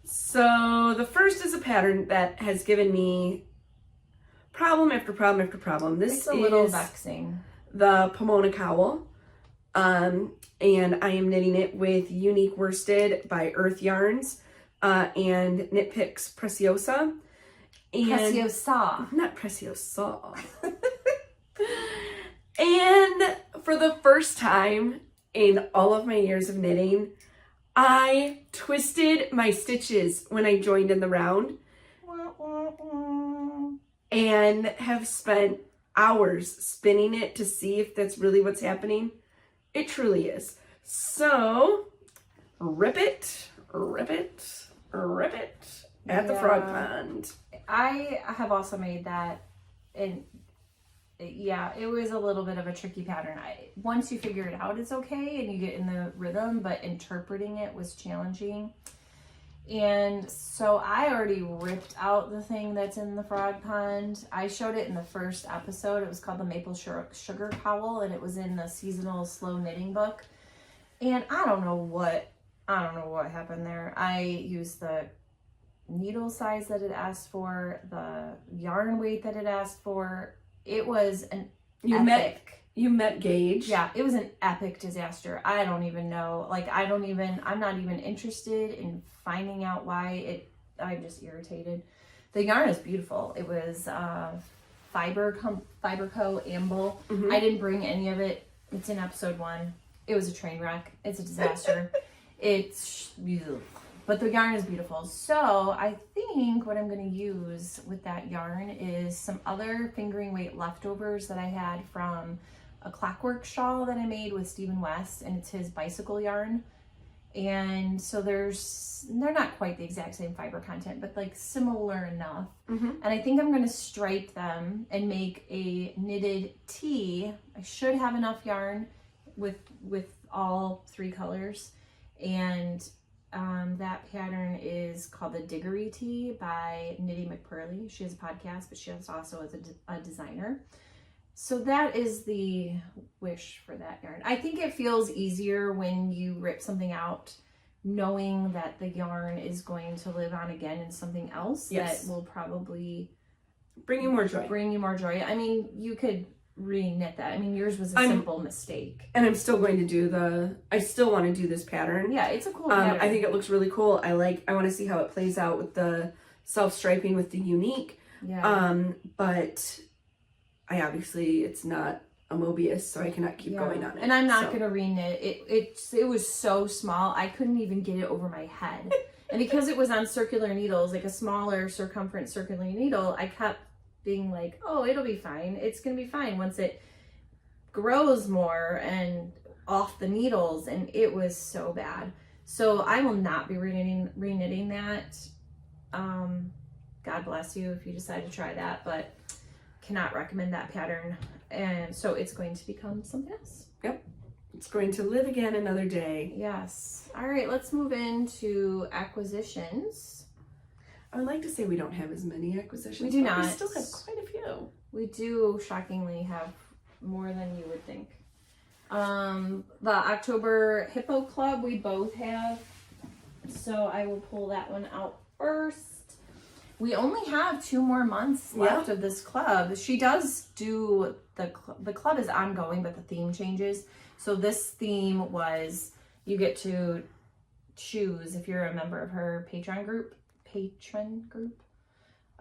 So the first is a pattern that has given me problem after problem after problem. This is a little vexing. The Pomona Cowl. And I am knitting it with Unique Worsted by Earth Yarns and Knit Picks Preciosa. And Preciosa. Not Preciosa. And for the first time in all of my years of knitting, I twisted my stitches when I joined in the round and have spent hours spinning it to see if that's really what's happening. It truly is. So, rip it, rip it, rip it at the frog pond. I have also made that, and it was a little bit of a tricky pattern. Once you figure it out, it's okay and you get in the rhythm, but interpreting it was challenging. And so I already ripped out the thing that's in the frog pond. I showed it in the first episode. It was called the Maple Sugar Cowl, and it was in the seasonal slow knitting book. And I don't know what happened there. I used the needle size that it asked for, the yarn weight that it asked for. It was an epic. You met Gage. Yeah, it was an epic disaster. I don't even know. I'm not even interested in finding out why I'm just irritated. The yarn is beautiful. It was Fiberco Amble. I didn't bring any of it. It's in episode 1. It was a train wreck. It's a disaster. But the yarn is beautiful. So I think what I'm going to use with that yarn is some other fingering weight leftovers that I had from a clockwork shawl that I made with Stephen West, and it's his bicycle yarn. And so they're not quite the exact same fiber content, but like similar enough. And I think I'm going to stripe them and make a knitted tee. I should have enough yarn with all 3 colors. And that pattern is called the Diggory Tee by Knitty McPurley. She has a podcast, but she also is a designer. So that is the wish for that yarn. I think it feels easier when you rip something out knowing that the yarn is going to live on again in something else that will probably Bring you more joy. Bring you more joy. I mean, you could re-knit that. I mean, yours was a simple mistake. And I'm still going to do I still want to do this pattern. Yeah, it's a cool pattern. I think it looks really cool. I want to see how it plays out with the self-striping with the unique. Yeah. But it's not a Mobius, so I cannot keep going on it. And I'm not going to re-knit. It was so small, I couldn't even get it over my head. And because it was on circular needles, like a smaller circumference circular needle, I kept being like, oh, it'll be fine. It's going to be fine once it grows more and off the needles. And it was so bad. So I will not be re-knitting that. God bless you if you decide to try that, but cannot recommend that pattern. And so it's going to become something else. Yep. It's going to live again another day. Yes. All right, let's move into acquisitions. I would like to say we don't have as many acquisitions. We do not. We still have quite a few. We do shockingly have more than you would think. The October Hippo Club we both have. So I will pull that one out first. We only have 2 more months left of this club. She does do, the club is ongoing, but the theme changes. So this theme was, you get to choose, if you're a member of her patron group,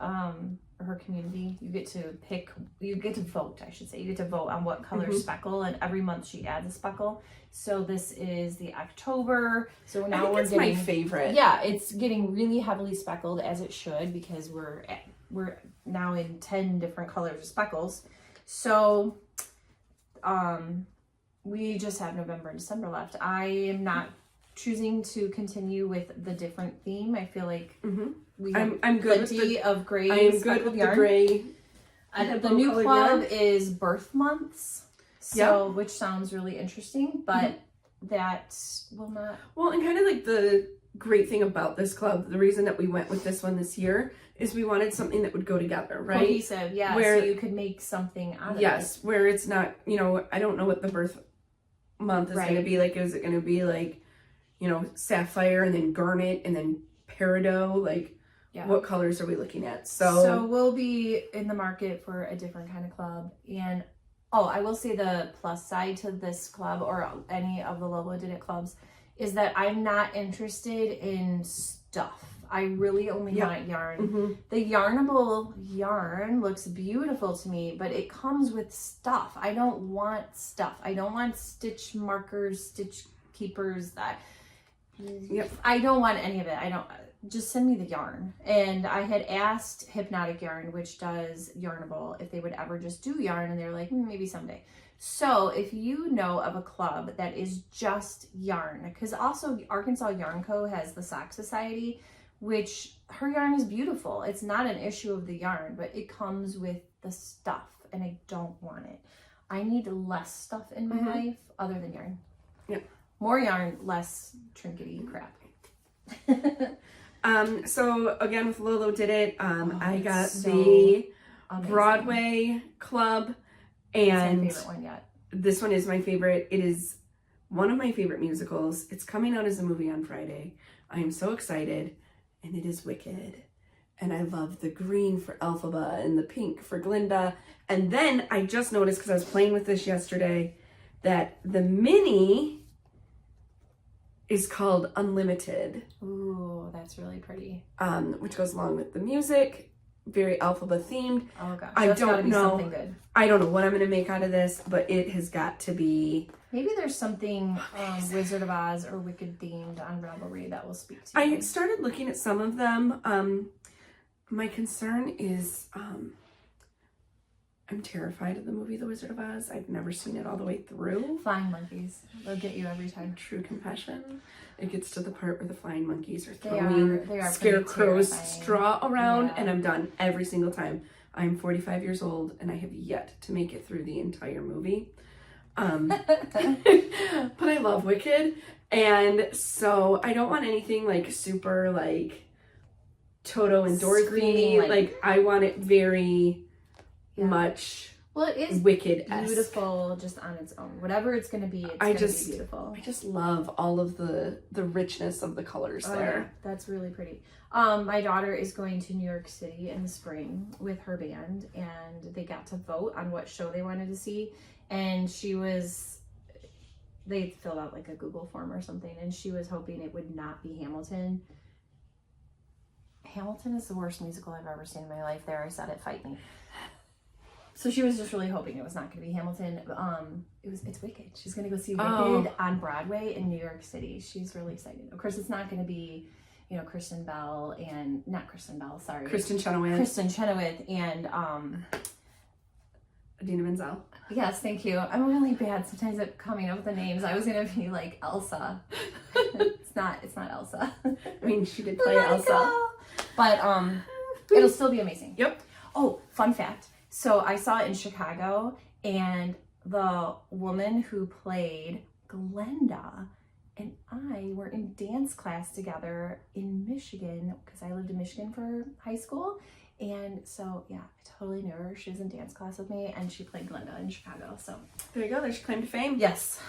or her community, you get to vote, I should say. You get to vote on what color speckle, and every month she adds a speckle. So this is the October. So now it's my favorite. Yeah, it's getting really heavily speckled, as it should, because we're now in 10 different colors of speckles. So we just have November and December left. I am not choosing to continue with the different theme. I feel like we have plenty of gray. I am good with the gray. The new club is birth months, so which sounds really interesting, but that will not. Well, and kind of like the great thing about this club, the reason that we went with this one this year is we wanted something that would go together, right? Cohesive, yeah. Where so you could make something out of it. Yes, where it's not. I don't know what the birth month is going to be like. Is it going to be like, sapphire and then garnet and then peridot? Like, what colors are we looking at? So we'll be in the market for a different kind of club. And I will say the plus side to this club, or any of the Lola Did It clubs, is that I'm not interested in stuff. I really only want yarn. The yarnable yarn looks beautiful to me, but it comes with stuff. I don't want stuff. I don't want stitch markers, stitch keepers. I don't want any of it. Just send me the yarn. And I had asked Hypnotic Yarn, which does Yarnable, if they would ever just do yarn, and they're like, maybe someday. So if you know of a club that is just yarn, because also Arkansas Yarn Co. has the Sock Society, which her yarn is beautiful. It's not an issue of the yarn, but it comes with the stuff, and I don't want it. I need less stuff in my life other than yarn. Yep. More yarn, less trinkety crap. So again, with Lolo Did It, I got the amazing Broadway club, and it's my favorite one yet. This one is my favorite. It is one of my favorite musicals. It's coming out as a movie on Friday. I am so excited, and it is Wicked. And I love the green for Elphaba and the pink for Glinda. And then I just noticed, because I was playing with this yesterday, that the mini is called Unlimited. Ooh, that's really pretty. Which goes along with the music. Very Elphaba themed. Oh gosh, I don't know. Something good. I don't know what I'm gonna make out of this, but it has got to be. Maybe there's something Wizard of Oz or Wicked themed on Ravelry that will speak to you. I started looking at some of them. My concern is I'm terrified of the movie The Wizard of Oz. I've never seen it all the way through. Flying monkeys. They'll get you every time. True confession. It gets to the part where the flying monkeys are throwing Scarecrow's straw around, and I'm done every single time. I'm 45 years old, and I have yet to make it through the entire movie. But I love Wicked, and so I don't want anything like super like Toto and Dorothy. Like I want it very much Well, it is Wicked-esque. beautiful just on its own. Whatever it's going to be, it's going to be beautiful. I just love all of the richness of the colors there. Yeah, that's really pretty. My daughter is going to New York City in the spring with her band, and they got to vote on what show they wanted to see. And they filled out like a Google form or something, and she was hoping it would not be Hamilton. Hamilton is the worst musical I've ever seen in my life. There, I said it, fight me. So she was just really hoping it was not going to be Hamilton. It's Wicked. She's going to go see Wicked on Broadway in New York City. She's really excited. Of course, it's not going to be, Kristen Chenoweth and Idina Menzel. Yes, thank you. I'm really bad sometimes at coming up with the names. I was going to be like Elsa. It's not Elsa. I mean, she did play Elsa. But it'll still be amazing. Yep. Oh, fun fact. So I saw it in Chicago, and the woman who played Glenda and I were in dance class together in Michigan, because I lived in Michigan for high school. And so, yeah, I totally knew her. She was in dance class with me, and she played Glenda in Chicago. So there you go. There's your claim to fame. Yes.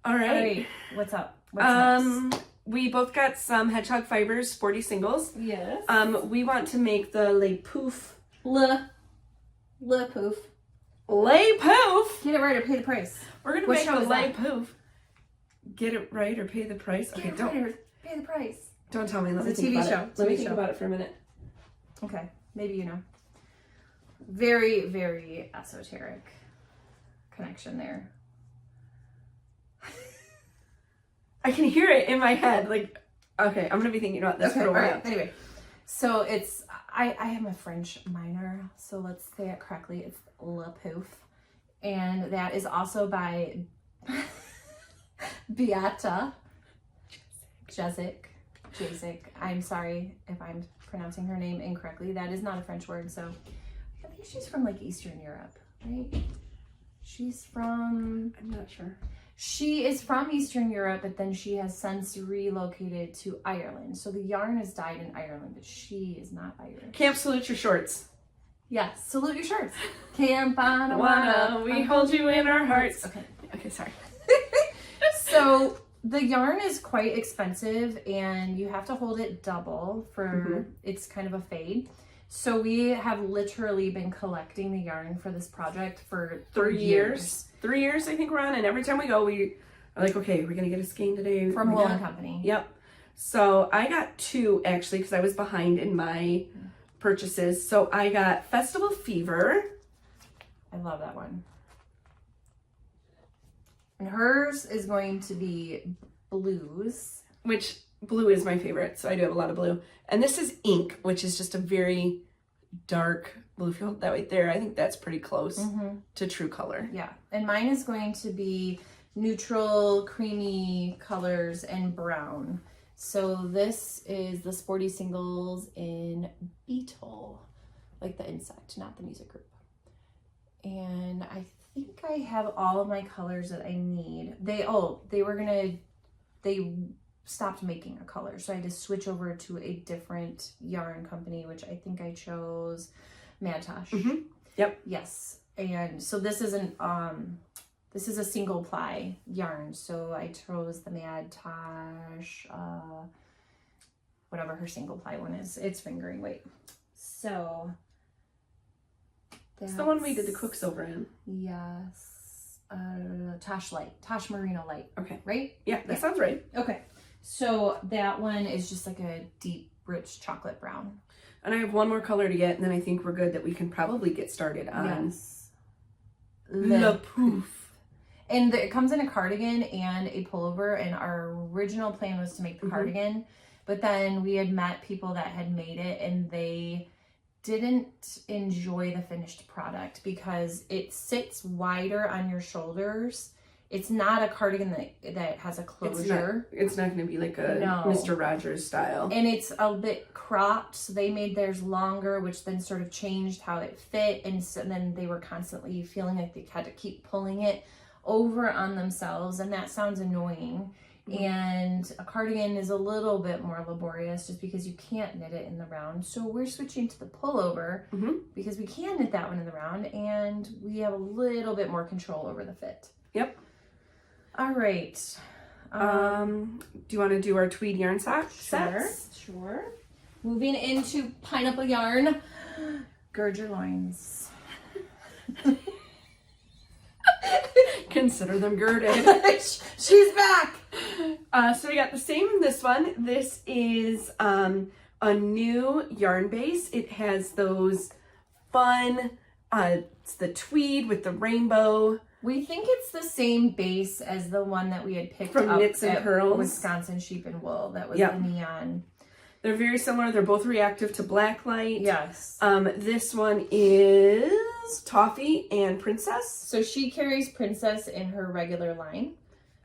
All right. What's up? What's next? We both got some Hedgehog Fibers sporty singles. Yes. We want to make the Le Poof. Le Poof. Le Poof. Get it right or pay the price. We're gonna make the Le Poof. Get it right or pay the price. Okay, don't pay the price. Don't tell me. Let me it's a think TV about show. it. Let me think about it for a minute. Okay, maybe you know. Very, very esoteric connection there. I can hear it in my head. Like, okay, I'm gonna be thinking about this for a while. Right. Anyway, so it's I am a French minor, so let's say it correctly. It's Le Pouf, and that is also by Beata Jezik. I'm sorry if I'm pronouncing her name incorrectly. That is not a French word, so I think she's from like Eastern Europe, right? I'm not sure. She is from Eastern Europe, but then she has since relocated to Ireland. So the yarn is dyed in Ireland, but she is not Irish. Camp salute your shorts. Yes, salute your shorts. Camp Anawana, we hold you in our hearts. Okay, sorry. So the yarn is quite expensive, and you have to hold it double for it's kind of a fade. So we have literally been collecting the yarn for this project for 3 years. 3 years, I think we're on, and every time we go, we are like, okay, we're gonna get a skein today. From Wool & Company. Yep. So I got 2 actually, because I was behind in my purchases. So I got Festival Fever. I love that one. And hers is going to be blues. Which blue is my favorite, so I do have a lot of blue. And this is ink, which is just a very dark blue. If you hold that right there, I think that's pretty close to true color. Yeah, and mine is going to be neutral, creamy colors and brown. So this is the Sporty Singles in Beetle, like the insect, not the music group. And I think I have all of my colors that I need. They stopped making a color, so I had to switch over to a different yarn company, which I think I chose Madtosh. Yep. Yes. And so this is this is a single ply yarn, so I chose the Madtosh, whatever her single ply one is. It's fingering weight. So it's the one we did the Quicksilver in. Yes. Tosh Merino Light. Okay. Right? Yeah, that sounds right. Okay. So that one is just like a deep, rich chocolate brown. And I have one more color to get, and then I think we're good that we can probably get started on Le Poof. And it comes in a cardigan and a pullover, and our original plan was to make the cardigan, but then we had met people that had made it, and they didn't enjoy the finished product because it sits wider on your shoulders. It's not a cardigan that has a closure. It's not going to be like a Mr. Rogers style. And it's a bit cropped, so they made theirs longer, which then sort of changed how it fit. And so then they were constantly feeling like they had to keep pulling it over on themselves, and that sounds annoying. And a cardigan is a little bit more laborious just because you can't knit it in the round. So we're switching to the pullover because we can knit that one in the round and we have a little bit more control over the fit. Yep. All right. Do you want to do our tweed yarn sets? Sure. Moving into pineapple yarn. Gird your loins. Consider them girded. She's back. So we got the same in this one. This is a new yarn base. It has those fun, it's the tweed with the rainbow. We think it's the same base as the one that we had picked from up Knits and at Pearls. Wisconsin Sheep and Wool. That was the neon. They're very similar. They're both reactive to black light. Yes. This one is Toffee and Princess. So she carries Princess in her regular line.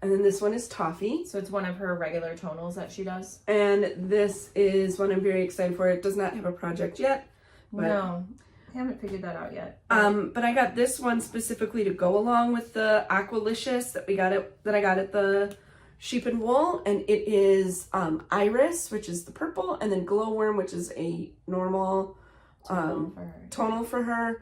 And then this one is Toffee. So it's one of her regular tonals that she does. And this is one I'm very excited for. It does not have a project yet. But, no, I haven't figured that out yet. But I got this one specifically to go along with the Aqualicious that I got at the Sheep and Wool, and it is Iris, which is the purple, and then Glowworm, which is a normal tonal for her,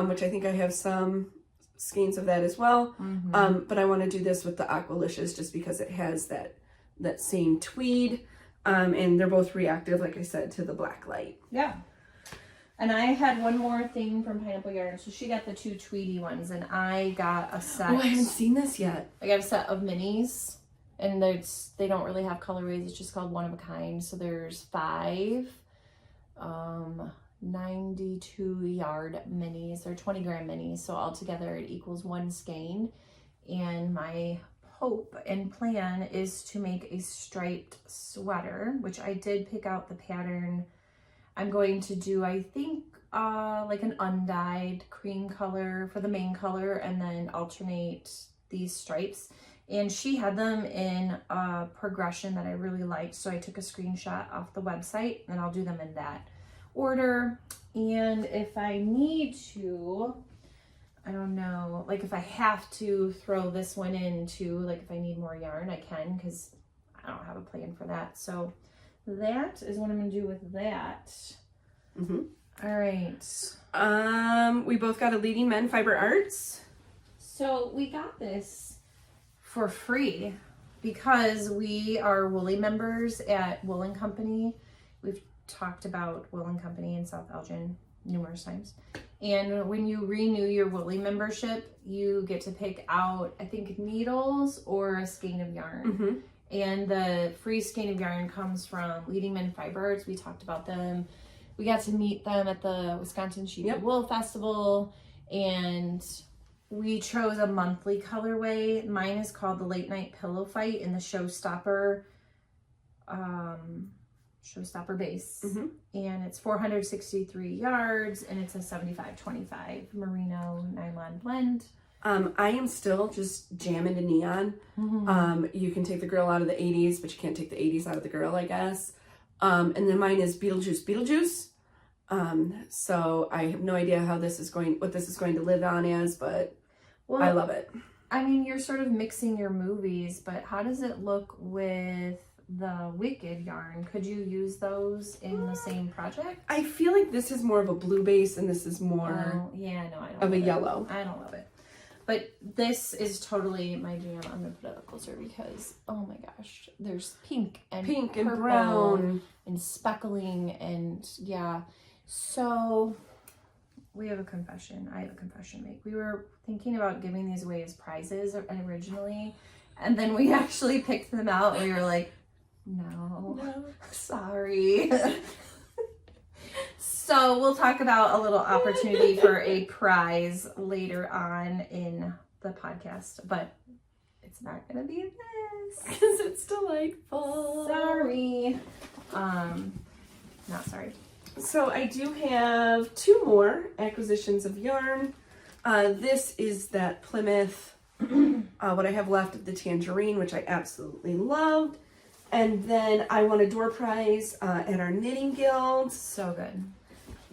which I think I have some skeins of that as well. But I want to do this with the Aqualicious just because it has that same tweed, and they're both reactive, like I said, to the black light. Yeah. And I had one more thing from Pineapple Yarn. So she got the 2 tweedy ones, and I got a set. Oh, I haven't seen this yet. I got a set of minis. And they don't really have colorways. It's just called one of a kind. So there's 5 92 yard minis. They're 20 gram minis. So altogether it equals 1 skein. And my hope and plan is to make a striped sweater, which I did pick out the pattern. I'm going to do, I think, like an undyed cream color for the main color and then alternate these stripes. And she had them in a progression that I really liked. So I took a screenshot off the website and I'll do them in that order. And if I need to, I don't know, like if I have to throw this one in too, like if I need more yarn, I can, because I don't have a plan for that. So that is what I'm going to do with that. All right. We both got a Leading Men Fiber Arts. So we got this for free because we are Woolly members at Wool & Company. We've talked about Wool & Company in South Elgin numerous times. And when you renew your Woolly membership, you get to pick out, I think, needles or a skein of yarn. And the free skein of yarn comes from Leading Men Fiber Arts. We talked about them. We got to meet them at the Wisconsin Sheep and Wool Festival. And we chose a monthly colorway. Mine is called the Late Night Pillow Fight in the Showstopper base. And it's 463 yards and it's a 75-25 merino nylon blend. I am still just jamming to neon. You can take the girl out of the 80s, but you can't take the 80s out of the girl, I guess. And then mine is Beetlejuice. So I have no idea what this is going to live on as, but I love it. I mean, you're sort of mixing your movies, but how does it look with the Wicked yarn? Could you use those in the same project? I feel like this is more of a blue base and this is more of a yellow. I don't love it. But this is totally my jam. I'm going to put it up closer because, oh my gosh, there's pink and brown and speckling and yeah. So we have a confession. I have a confession to make. We were thinking about giving these away as prizes originally, and then we actually picked them out and we were like, no. Sorry. So we'll talk about a little opportunity for a prize later on in the podcast, but it's not going to be this. Because it's delightful. Sorry. Not sorry. So I do have 2 more acquisitions of yarn. This is that Plymouth, what I have left of the tangerine, which I absolutely loved. And then I won a door prize at our knitting guild. So good.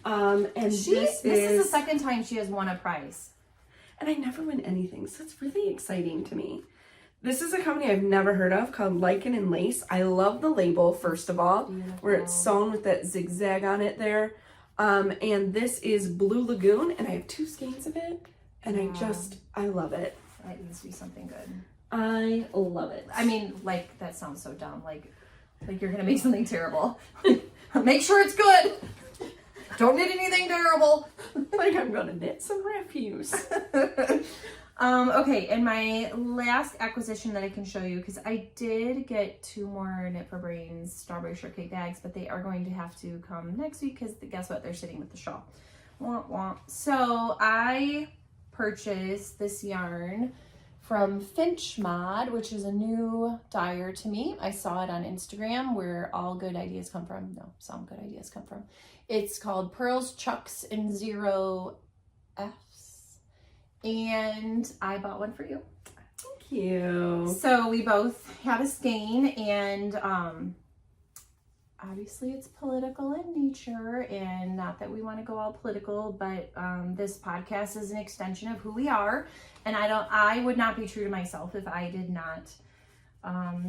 And this is the second time she has won a prize. And I never win anything, so it's really exciting to me. This is a company I've never heard of called Lichen and Lace. I love the label, first of all, where it's sewn with that zigzag on it there. And this is Blue Lagoon, and I have 2 skeins of it, and I love it. That needs to be something good. I love it. I mean, like, that sounds so dumb. Like you're gonna make something terrible. Make sure it's good. Don't knit anything terrible. Like I'm gonna knit some refuse. Okay, and my last acquisition that I can show you, because I did get 2 more Knit for Brains strawberry shortcake bags, but they are going to have to come next week because guess what? They're sitting with the shawl. Womp womp. So I purchased this yarn from Finch Mod, which is a new dyer to me. I saw it on Instagram where all good ideas come from. No, some good ideas come from. It's called Pearls, Chucks, and 0 Fs. And I bought one for you. Thank you. So we both have a skein, and obviously it's political in nature, and not that we want to go all political, but this podcast is an extension of who we are, and I would not be true to myself if I did not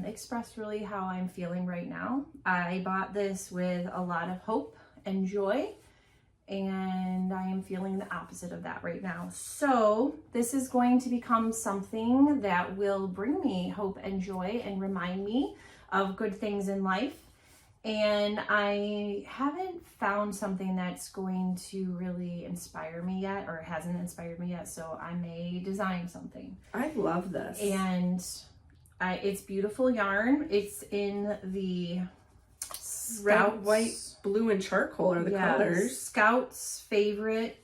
express really how I'm feeling right now. I bought this with a lot of hope and joy, and I am feeling the opposite of that right now. So this is going to become something that will bring me hope and joy and remind me of good things in life. And I haven't found something that's going to really inspire me yet, or hasn't inspired me yet, so I may design something. I love this. And it's beautiful yarn. It's in the red, white, blue, and charcoal are the colors. Scout's favorite.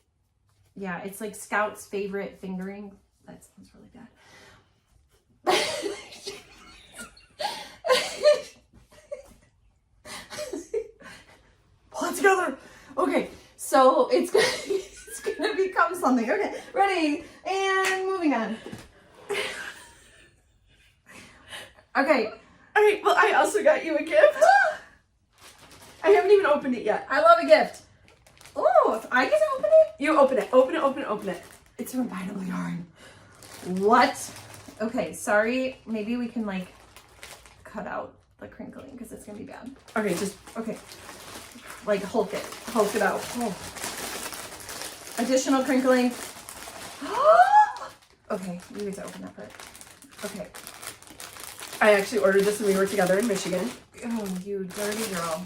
Yeah, it's like Scout's favorite fingering. That sounds really bad. Pull it together. Okay, so it's gonna become something. Okay, ready, and moving on. Okay. All right, well, I also got you a gift. I haven't even opened it yet. I love a gift. Oh, I get to open it? You open it. Open it, open it, open it. It's from Vinyl Yarn. What? Okay, sorry. Maybe we can, like, cut out the crinkling because it's going to be bad. Okay, just... Okay. Like, Hulk it. Hulk it out. Oh. Additional crinkling. Okay, you get to open that part. Okay. I actually ordered this when we were together in Michigan. Oh, you dirty girl.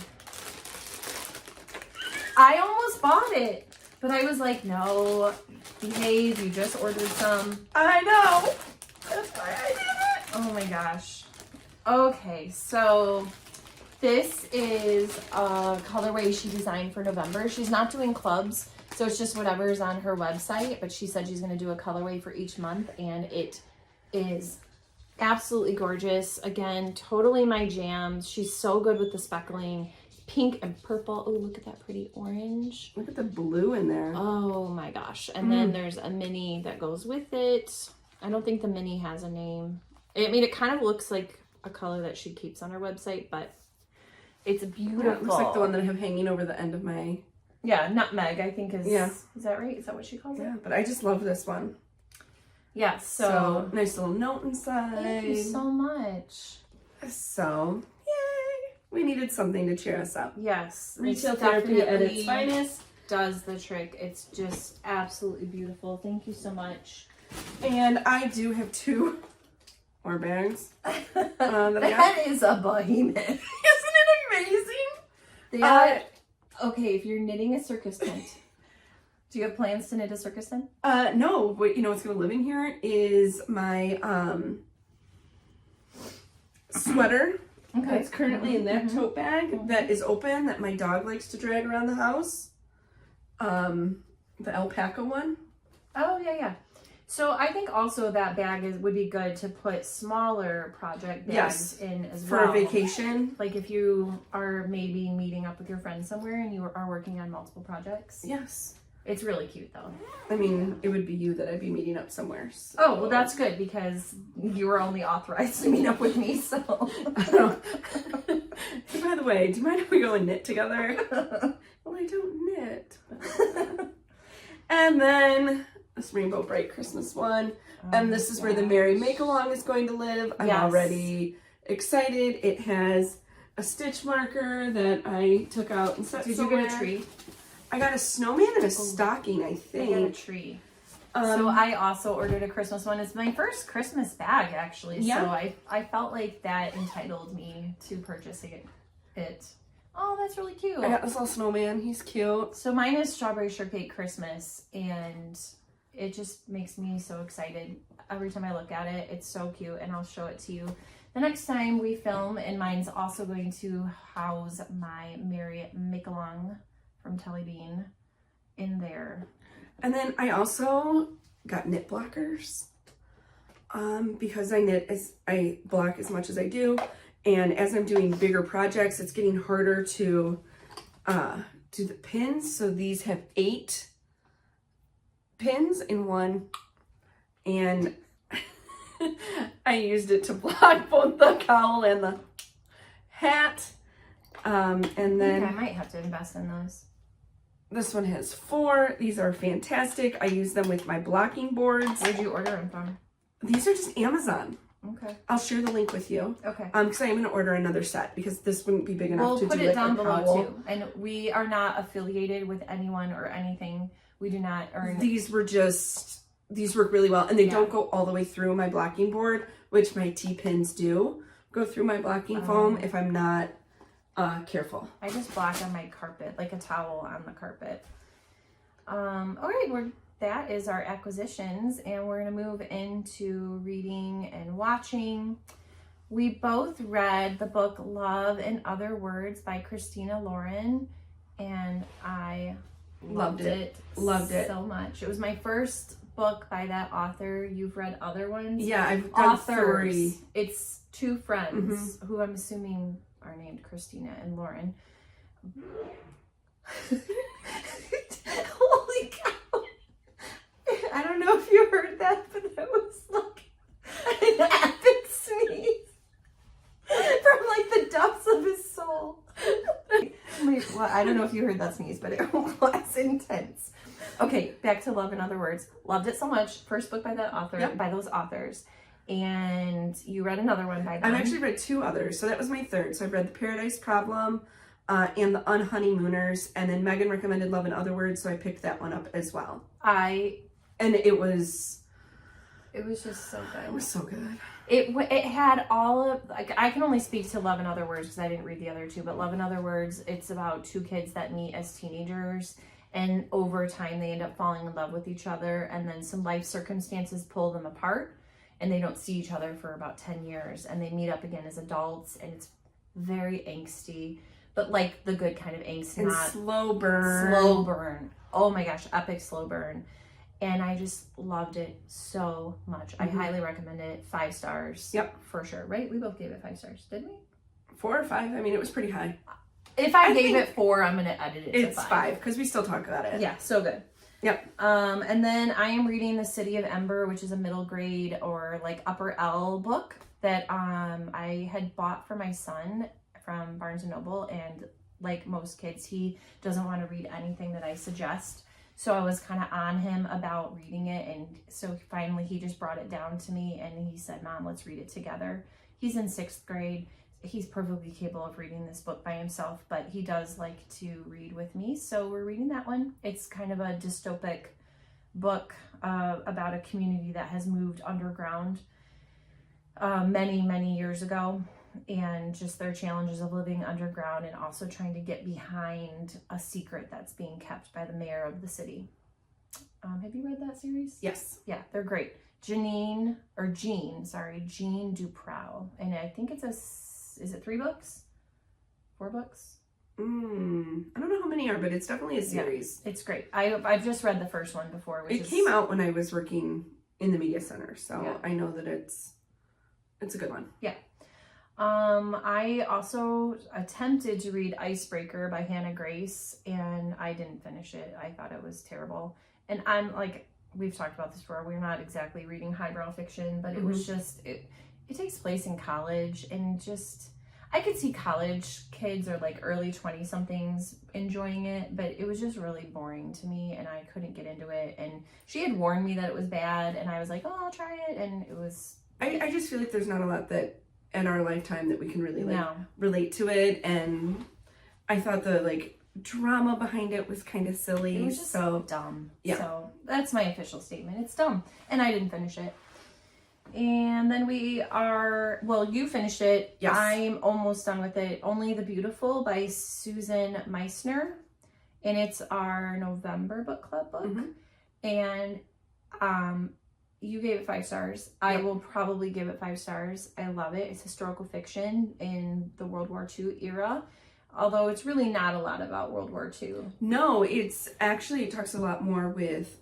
I almost bought it, but I was like, no, behave, you just ordered some. I know. That's why I did it. Oh my gosh. Okay, so this is a colorway she designed for November. She's not doing clubs, so it's just whatever is on her website, but she said she's going to do a colorway for each month, and it is absolutely gorgeous. Again, totally my jam. She's so good with the speckling. Pink and purple. Oh, look at that pretty orange. Look at the blue in there. Oh my gosh. And then there's a mini that goes with it. I don't think the mini has a name. I mean, it kind of looks like a color that she keeps on her website, but it's beautiful. Yeah, it looks like the one that I have hanging over the end of my... Yeah, nutmeg, I think is... Yeah. Is that right? Is that what she calls it? Yeah, but I just love this one. Yeah, so nice little note inside. Thank you so much. So, yay! We needed something to cheer us up. Yes. Retail therapy at its finest. Does the trick. It's just absolutely beautiful. Thank you so much. And I do have 2 more bags. That is a behemoth. Isn't it amazing? They are, okay, if you're knitting a circus tent, do you have plans to knit a circus tent? No, but you know what's going to live in here is my sweater. Okay. It's currently in that tote bag that is open that my dog likes to drag around the house. The alpaca one. Oh, yeah. So I think also that bag would be good to put smaller project bags in as well. For a vacation. Like if you are maybe meeting up with your friends somewhere and you are working on multiple projects. Yes. It's really cute though. I mean, it would be you that I'd be meeting up somewhere. So. Oh, well that's good because you are only authorized to meet up with me, so. Hey, by the way, do you mind if we go and knit together? Well, I don't knit. And then this Rainbow Bright Christmas one. And this is where the Merry Make-Along is going to live. I'm already excited. It has a stitch marker that I took out and set somewhere. Did you get a tree? I got a snowman and a stocking, I think. I got a tree. So I also ordered a Christmas one. It's my first Christmas bag, actually. Yeah. So I felt like that entitled me to purchase it. Oh, that's really cute. I got this little snowman. He's cute. So mine is Strawberry Shortcake Christmas, and it just makes me so excited every time I look at it. It's so cute, and I'll show it to you the next time we film. And mine's also going to house my Merry Make-Along from Telly Bean in there. And then I also got knit blockers because I block as much as I do. And as I'm doing bigger projects, it's getting harder to do the pins. So these have 8 pins in one. And I used it to block both the cowl and the hat. And then I might have to invest in those. This one has 4. These are fantastic. I use them with my blocking boards. Where'd you order them from? These are just Amazon. Okay. I'll share the link with you. Okay. Because I am going to order another set because this wouldn't be big enough to do like a cowl. We'll put it down below too. And we are not affiliated with anyone or anything. We do not earn. These work really well, and they don't go all the way through my blocking board, which my T-pins do go through my blocking foam if I'm not careful. I just block on my carpet, like a towel on the carpet. All right, that is our acquisitions, and we're gonna move into reading and watching. We both read the book Love and Other Words by Christina Lauren, and I loved it. Loved it so much. It was my first book by that author. You've read other ones? Yeah, I've done 3. It's 2 friends who I'm assuming are named Christina and Lauren. Holy cow. I don't know if you heard that, but that was like an epic sneeze from like the depths of his soul. Well, I don't know if you heard that sneeze, but it was intense. Okay, back to Love and Other Words. Loved it so much. First book by that author, by those authors. And you read another one by them. I've actually read 2 others, so that was my 3rd. So I've read The Paradise Problem and The Unhoneymooners, and then Megan recommended Love and Other Words, so I picked that one up as well. And it was just so good. It was so good. It had all of, like, I can only speak to Love and Other Words because I didn't read the other 2, but Love and Other Words, it's about 2 kids that meet as teenagers, and over time they end up falling in love with each other, and then some life circumstances pull them apart, and they don't see each other for about 10 years, and they meet up again as adults, and it's very angsty, but like the good kind of angst, and not slow burn. Slow burn. Oh my gosh, epic slow burn. And I just loved it so much. I highly recommend it. 5 stars. Yep. For sure. Right? We both gave it 5 stars, didn't we? 4 or 5. I mean, it was pretty high. If I gave it 4, I'm going to edit it to 5. It's 5 because we still talk about it. Yeah, so good. Yep. And then I am reading The City of Ember, which is a middle grade or like upper L book that I had bought for my son from Barnes & Noble. And like most kids, he doesn't want to read anything that I suggest. So I was kind of on him about reading it. And so finally he just brought it down to me and he said, Mom, let's read it together. He's in 6th grade. He's perfectly capable of reading this book by himself, but he does like to read with me. So we're reading that one. It's kind of a dystopic book about a community that has moved underground many, many years ago, and just their challenges of living underground and also trying to get behind a secret that's being kept by the mayor of the city. Have you read that series? Yes. Yeah, they're great. Jean Duprow. And I think it's is it 3 books? 4 books? I don't know how many are, but it's definitely a series. Yeah, it's great. I've just read the first one before. It came out when I was working in the media center, so I know that it's a good one. Yeah. I also attempted to read Icebreaker by Hannah Grace, and I didn't finish it. I thought it was terrible. And I'm like, we've talked about this before, we're not exactly reading highbrow fiction, but it was just, it takes place in college, and just, I could see college kids or like early 20-somethings enjoying it, but it was just really boring to me and I couldn't get into it. And she had warned me that it was bad and I was like, oh, I'll try it. And it was... I just feel like there's not a lot that in our lifetime that we can really like No. relate to it. And I thought the like drama behind it was kind of silly. It was just so dumb. Yeah. So that's my official statement. It's dumb. And I didn't finish it. And then you finished it. Yes. I'm almost done with it. Only the Beautiful by Susan Meissner. And it's our November book club book. And you gave it 5 stars. I will probably give it 5 stars. I love it. It's historical fiction in the World War II era. Although it's really not a lot about World War II. No, it talks a lot more with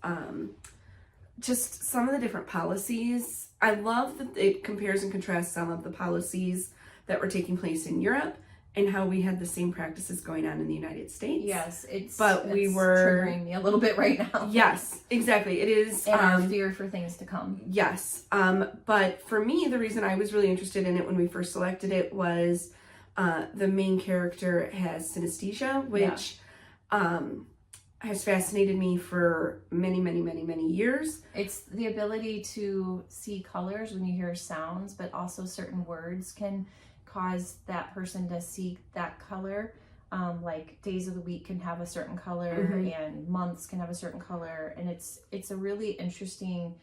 just some of the different policies. I love that it compares and contrasts some of the policies that were taking place in Europe and how we had the same practices going on in the United States. Yes, it's triggering me a little bit right now. Yes, exactly. It is. And our fear for things to come. Yes. But for me, the reason I was really interested in it when we first selected it was the main character has synesthesia, which has fascinated me for many, many, many, many years. It's the ability to see colors when you hear sounds, but also certain words can cause that person to see that color. Like days of the week can have a certain color and months can have a certain color. And it's a really interesting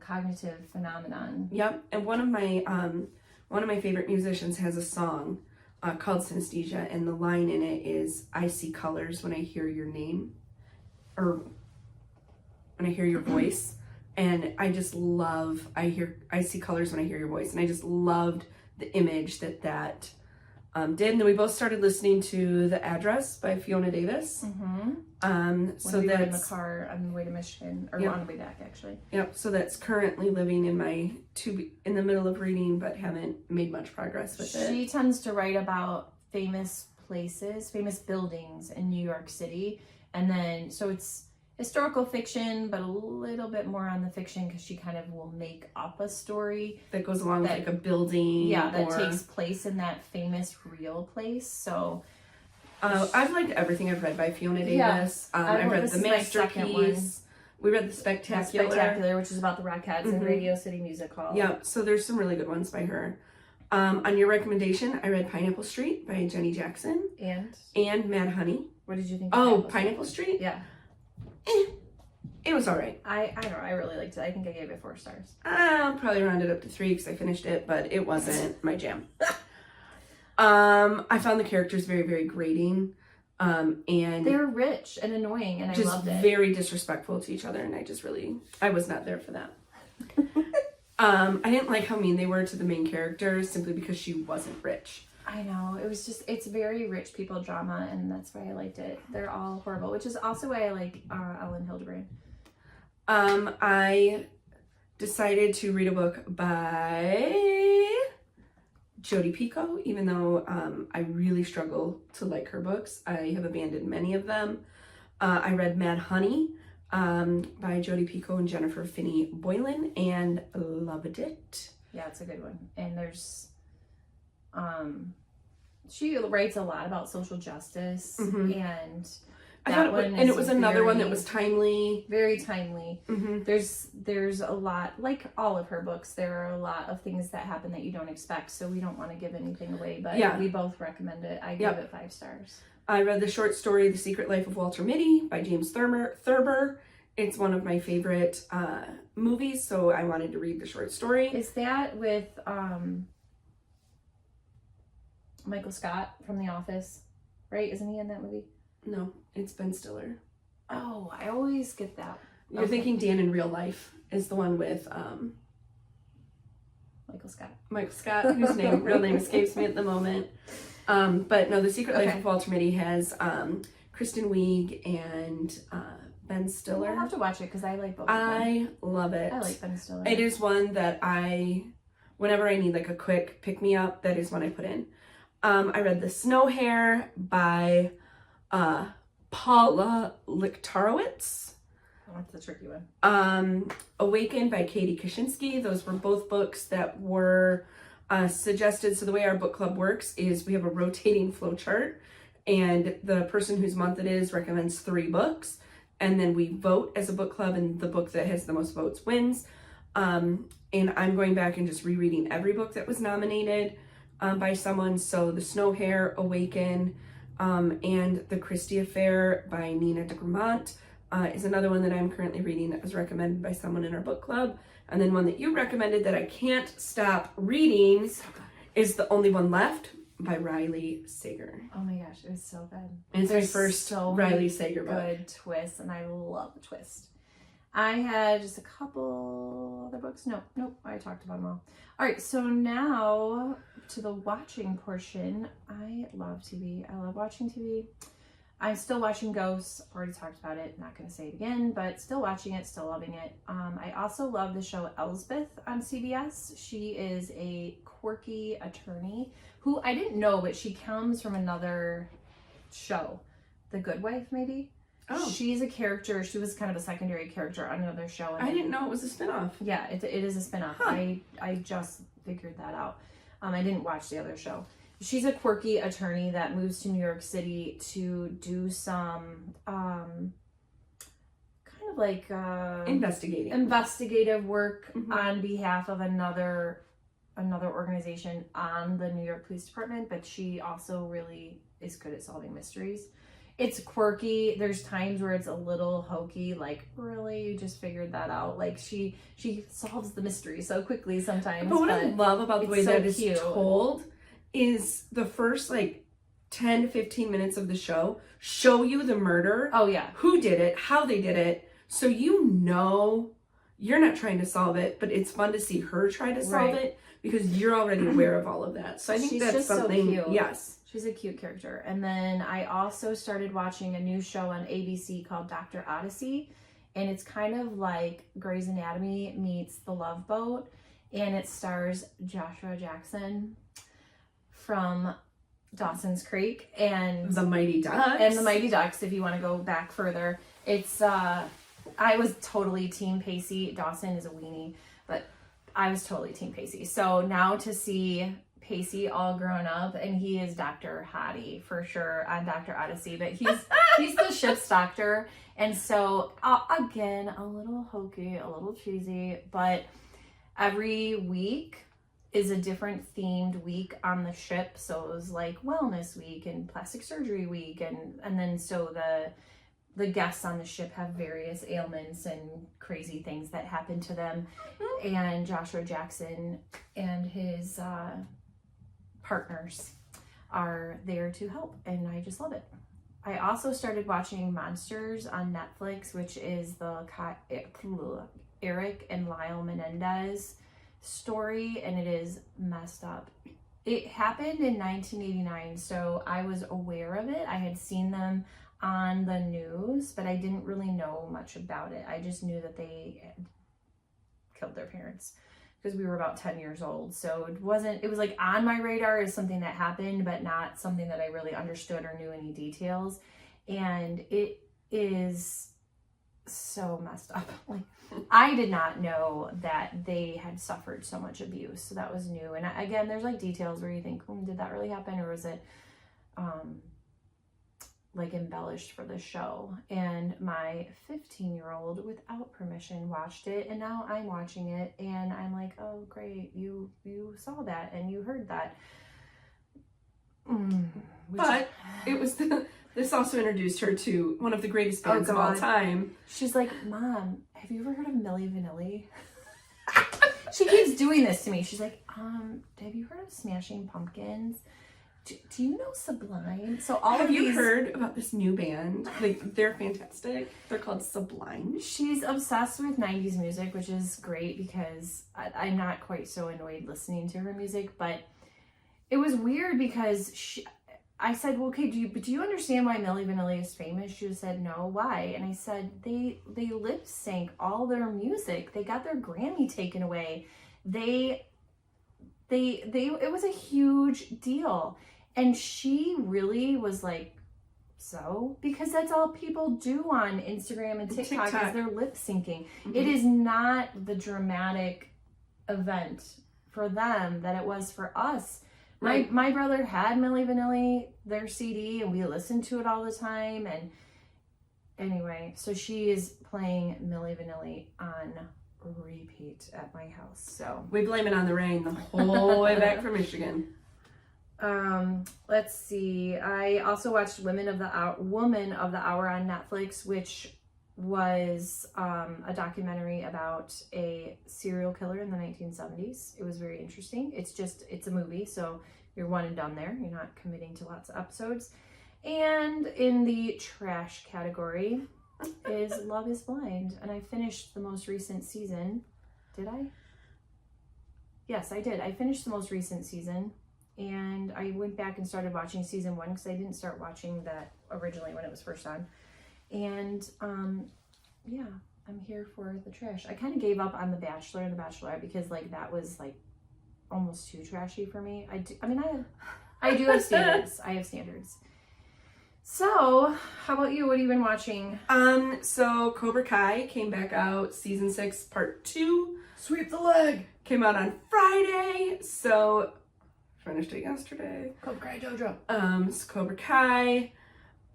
cognitive phenomenon. Yep. And one of my favorite musicians has a song called Synesthesia, and the line in it is, I see colors when I hear your name, or when I hear your voice. And I just love, I see colors when I hear your voice. And I just loved the image that did. And then we both started listening to The Address by Fiona Davis. So we were in the car on the way to Michigan, or on the way back actually. Yep. So that's currently living in my in the middle of reading, but haven't made much progress with it. She tends to write about famous places, famous buildings in New York City, and then so it's historical fiction, but a little bit more on the fiction because she kind of will make up a story that goes along with like a building. Yeah, that takes place in that famous real place. So I've liked everything I've read by Fiona Davis. I've read The Masterpiece. We read The Spectacular. Which is about the Rockettes and Radio City Music Hall. Yeah, so there's some really good ones by her. On your recommendation, I read Pineapple Street by Jenny Jackson. And Mad Honey. What did you think? Pineapple Street? Yeah. It was all right. I don't know. I really liked it. I think I gave it 4 stars. I'll probably round it up to 3 because I finished it, but it wasn't my jam. I found the characters very, very grating. And they were rich and annoying, and I loved it. Just very disrespectful to each other, and I was not there for that. I didn't like how mean they were to the main character simply because she wasn't rich. I know. It's very rich people drama, and that's why I liked it. They're all horrible, which is also why I like Ellen Hildebrand. I decided to read a book by Jodi Picoult, even though I really struggle to like her books. I have abandoned many of them. I read Mad Honey by Jodi Picoult and Jennifer Finney Boylan and loved it. Yeah, it's a good one. And there's she writes a lot about social justice and it was another one that was timely. Very timely. There's a lot, like all of her books, there are a lot of things that happen that you don't expect, so we don't want to give anything away, but we both recommend it. I give it 5 stars. I read the short story The Secret Life of Walter Mitty by James Thurber. It's one of my favorite movies, so I wanted to read the short story. Is that with Michael Scott from The Office, right? Isn't he in that movie? No, it's Ben Stiller. Oh, I always get that. You're thinking Dan in Real Life is the one with Michael Scott, whose real name escapes me at the moment. But no, The Secret Life of Walter Mitty has Kristen Wiig and Ben Stiller. I'll have to watch it because I like both of them. I love it. I like Ben Stiller. It is one that whenever I need like a quick pick-me-up, that is one I put in. I read The Snow Hare by Paula Lichtarowitz. Oh, that's a tricky one. Awakened by Katie Kaczynski. Those were both books that were suggested. So the way our book club works is we have a rotating flow chart, and the person whose month it is recommends 3 books, and then we vote as a book club, and the book that has the most votes wins. And I'm going back and just rereading every book that was nominated by someone. So The Snow Hare, Awaken, and The Christie Affair by Nina de Gramont is another one that I'm currently reading that was recommended by someone in our book club. And then one that you recommended that I can't stop reading is The Only One Left by Riley Sager. Oh my gosh, it was so good. And it's my first Riley Sager book. Good twist, and I love the twist. I had just a couple other books. Nope, I talked about them all. All right, so now to the watching portion. I love TV. I love watching TV. I'm still watching Ghosts. Already talked about it. Not going to say it again, but still watching it, still loving it. I also love the show Elsbeth on CBS. She is a quirky attorney who I didn't know, but she comes from another show, The Good Wife, maybe. Oh. She's a character. She was kind of a secondary character on another show. I didn't know it was a spinoff. Yeah, it is a spinoff. Huh. I just figured that out. I didn't watch the other show. She's a quirky attorney that moves to New York City to do some kind of like investigative work on behalf of another organization on the New York Police Department, but she also really is good at solving mysteries. It's quirky. There's times where it's a little hokey, like, really, you just figured that out. Like, she solves the mystery so quickly sometimes. But what I love about the way so that is cute. told is the first, like, 10 to 15 minutes of the show show you the murder. Oh, yeah. Who did it, how they did it, so you know you're not trying to solve it, but it's fun to see her try to solve it because you're already aware of all of that. So I think that's just something, so cute. Yes. She's a cute character. And then I also started watching a new show on ABC called Dr. Odyssey. And it's kind of like Grey's Anatomy meets The Love Boat. And it stars Joshua Jackson from Dawson's Creek and The Mighty Ducks. And the Mighty Ducks, if you want to go back further. It's I was totally Team Pacey. Dawson is a weenie, but I was totally Team Pacey. So now to see Pacey all grown up, and he is Dr. Hottie for sure on Dr. Odyssey, but he's the ship's doctor. And so again, a little hokey, a little cheesy, but every week is a different themed week on the ship. So it was like wellness week and plastic surgery week, and then so the guests on the ship have various ailments and crazy things that happen to them. And Joshua Jackson and his partners are there to help, and I just love it. I also started watching Monsters on Netflix, which is the Eric and Lyle Menendez story, and it is messed up. It happened in 1989, so I was aware of it. I had seen them on the news, but I didn't really know much about it. I just knew that they had killed their parents because we were about 10 years old. So it was like on my radar as something that happened, but not something that I really understood or knew any details. And it is so messed up. Like, I did not know that they had suffered so much abuse. So that was new. And again, there's like details where you think, did that really happen? Or was it like embellished for the show? And my 15-year-old without permission watched it, and now I'm watching it and I'm like, oh great, you saw that and you heard that. But it was this also introduced her to one of the greatest bands of all time. She's like, Mom, have you ever heard of Milli Vanilli? She keeps doing this to me. She's like, have you heard of Smashing Pumpkins? Do you know Sublime? So have you heard about this new band? Like, they're fantastic. They're called Sublime. She's obsessed with 90s music, which is great because I'm not quite so annoyed listening to her music. But it was weird because I said, well, okay, do you understand why Milli Vanilli is famous? She said, no, why? And I said, they lip sync all their music. They got their Grammy taken away. It was a huge deal. And she really was like, so? Because that's all people do on Instagram and TikTok. Is they're lip syncing. Mm-hmm. It is not the dramatic event for them that it was for us. Right. My brother had Milli Vanilli, their CD, and we listened to it all the time. And anyway, so she is playing Milli Vanilli on repeat at my house. So we blame it on the rain the whole way back from Michigan. Let's see. I also watched Woman of the Hour on Netflix, which was a documentary about a serial killer in the 1970s. It was very interesting. It's a movie, so you're one and done there. You're not committing to lots of episodes. And in the trash category is Love is Blind, and I finished the most recent season. Did I? Yes, I did. I finished the most recent season, and I went back and started watching season 1 because I didn't start watching that originally when it was first on. And yeah, I'm here for the trash. I kind of gave up on The Bachelor and The Bachelorette because like that was like almost too trashy for me. I do have standards. I have standards. So, how about you? What have you been watching? So Cobra Kai came back out, season 6, part 2. Sweep the leg. Came out on Friday, so finished it yesterday. Cobra Kai Dojo. So Cobra Kai.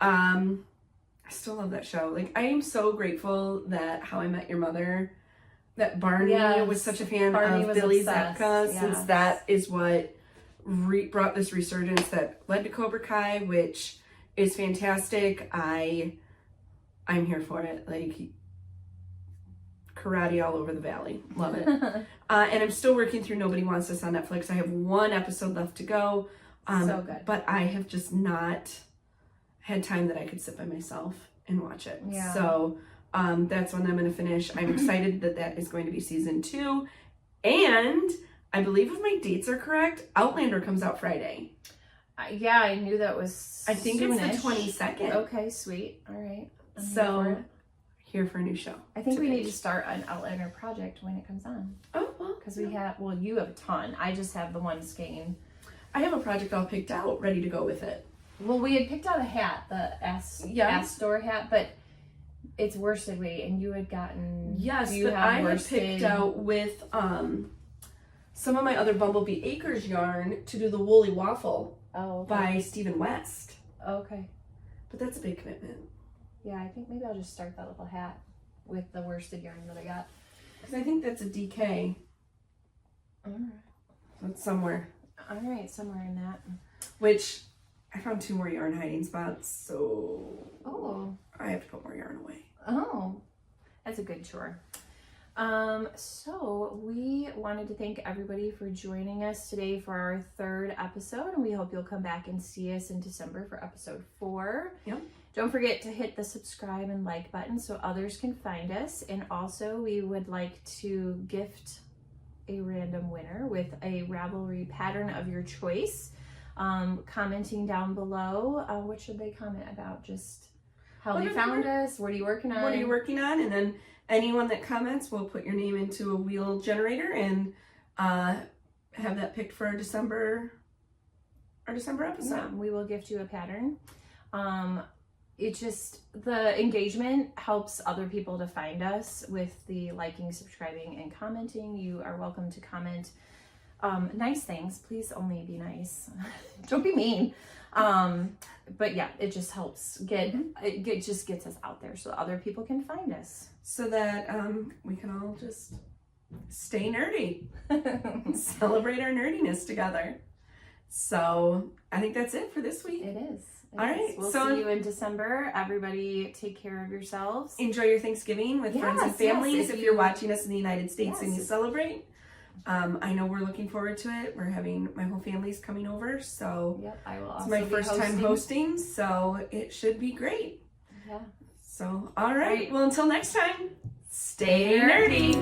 I still love that show. Like, I am so grateful that How I Met Your Mother, that Barney was such a fan of Billy Zabka, since that is what brought this resurgence that led to Cobra Kai, which is fantastic. I'm here for it. Like, karate all over the valley. Love it. And I'm still working through Nobody Wants This on Netflix. I have 1 episode left to go. So good. But I have just not had time that I could sit by myself and watch it. Yeah. So that's when I'm going to finish. I'm excited that is going to be season 2. And I believe if my dates are correct, Outlander comes out Friday. Yeah, I knew that was I think soonish. it's the 22nd. Okay, sweet. All right. So here for a new show. I think we need to start an Outlander project when it comes on. Oh, well. Because you have a ton. I just have the one skein. I have a project all picked out, ready to go with it. Well, we had picked out a hat, the Astor hat, but it's worsted weight, and you had gotten... Yes, but I had picked out with some of my other Bumblebee Acres yarn to do the Woolly Waffle by Stephen West. Okay. But that's a big commitment. Yeah, I think maybe I'll just start that little hat with the worsted yarn that I got. Because I think that's a DK. All right. So it's somewhere. All right, somewhere in that. Which... I found 2 more yarn hiding spots, so I have to put more yarn away. Oh, that's a good chore. So we wanted to thank everybody for joining us today for our 3rd episode, and we hope you'll come back and see us in December for episode 4. Yep. Don't forget to hit the subscribe and like button so others can find us, and also we would like to gift a random winner with a Ravelry pattern of your choice. Commenting down below. What should they comment about? Just how they found us? What are you working on? What are you working on? And then anyone that comments, we'll put your name into a wheel generator and have that picked for our December episode. Yeah, we will gift you a pattern. The engagement helps other people to find us with the liking, subscribing, and commenting. You are welcome to comment nice things. Please only be nice. Don't be mean. But yeah, it just helps it just gets us out there so other people can find us. So that we can all just stay nerdy. Celebrate our nerdiness together. So I think that's it for this week. It is. All right. We'll see you in December. Everybody take care of yourselves. Enjoy your Thanksgiving with friends and families. If you're watching us in the United States and you celebrate. I know we're looking forward to it. We're having my whole family's coming over, so I will also it's my first time hosting, so it should be great. Yeah. So, all right. Well, until next time, stay nerdy.